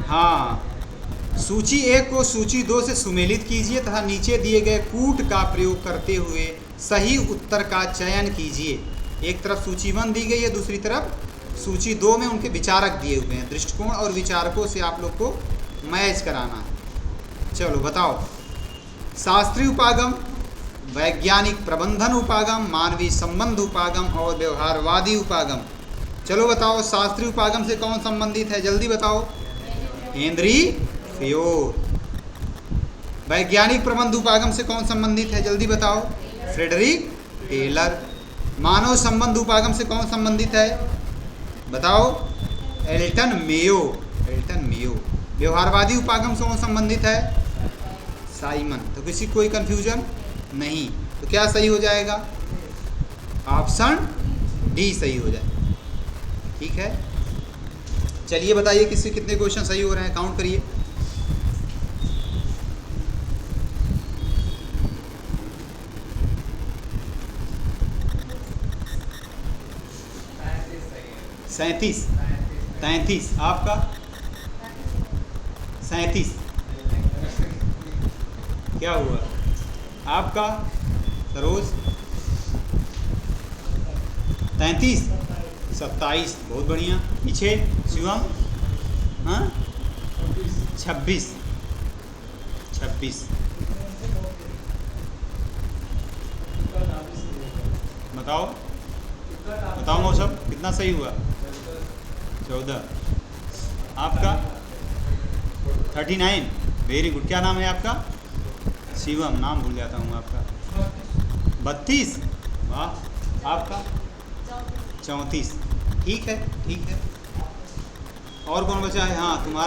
हाँ, सूची 1 को सूची 2 से सुमेलित कीजिए तथा नीचे दिए गए कूट का प्रयोग करते हुए सही उत्तर का चयन कीजिए। एक तरफ सूची 1 दी गई है, दूसरी तरफ सूची 2 में उनके विचारक दिए हुए हैं। दृष्टिकोण और विचारकों से आप लोग को मैच कराना है। चलो बताओ। शास्त्रीय उपागम, वैज्ञानिक प्रबंधन उपागम, मानवीय संबंध उपागम और व्यवहारवादी उपागम। चलो बताओ, शास्त्रीय उपागम से कौन संबंधित है, जल्दी बताओ। Henry Fayol. वैज्ञानिक प्रबंध उपागम से कौन संबंधित है, जल्दी बताओ। Frederick Taylor. मानव संबंध उपागम से कौन संबंधित है, बताओ। Elton Mayo. Elton Mayo. व्यवहारवादी उपागम से कौन संबंधित है, साइमन। तो किसी कोई कंफ्यूजन नहीं, तो क्या सही हो जाएगा, ऑप्शन डी सही हो जाए। ठीक है, चलिए बताइए किससे कितने क्वेश्चन सही हो रहे हैं, काउंट करिए। सैंतीस, 33, आपका 37, क्या हुआ आपका सरोज, 33, 27, बहुत बढ़िया। पीछे शिवम, हाँ 26, बताओ मौसम कितना सही हुआ, 14, आपका 39, वेरी गुड। क्या नाम है आपका, शिवम, नाम भूल जाता हूँ आपका। 32, वाह। आपका 34, ठीक है। और कौन बचा है, हाँ तुम्हारा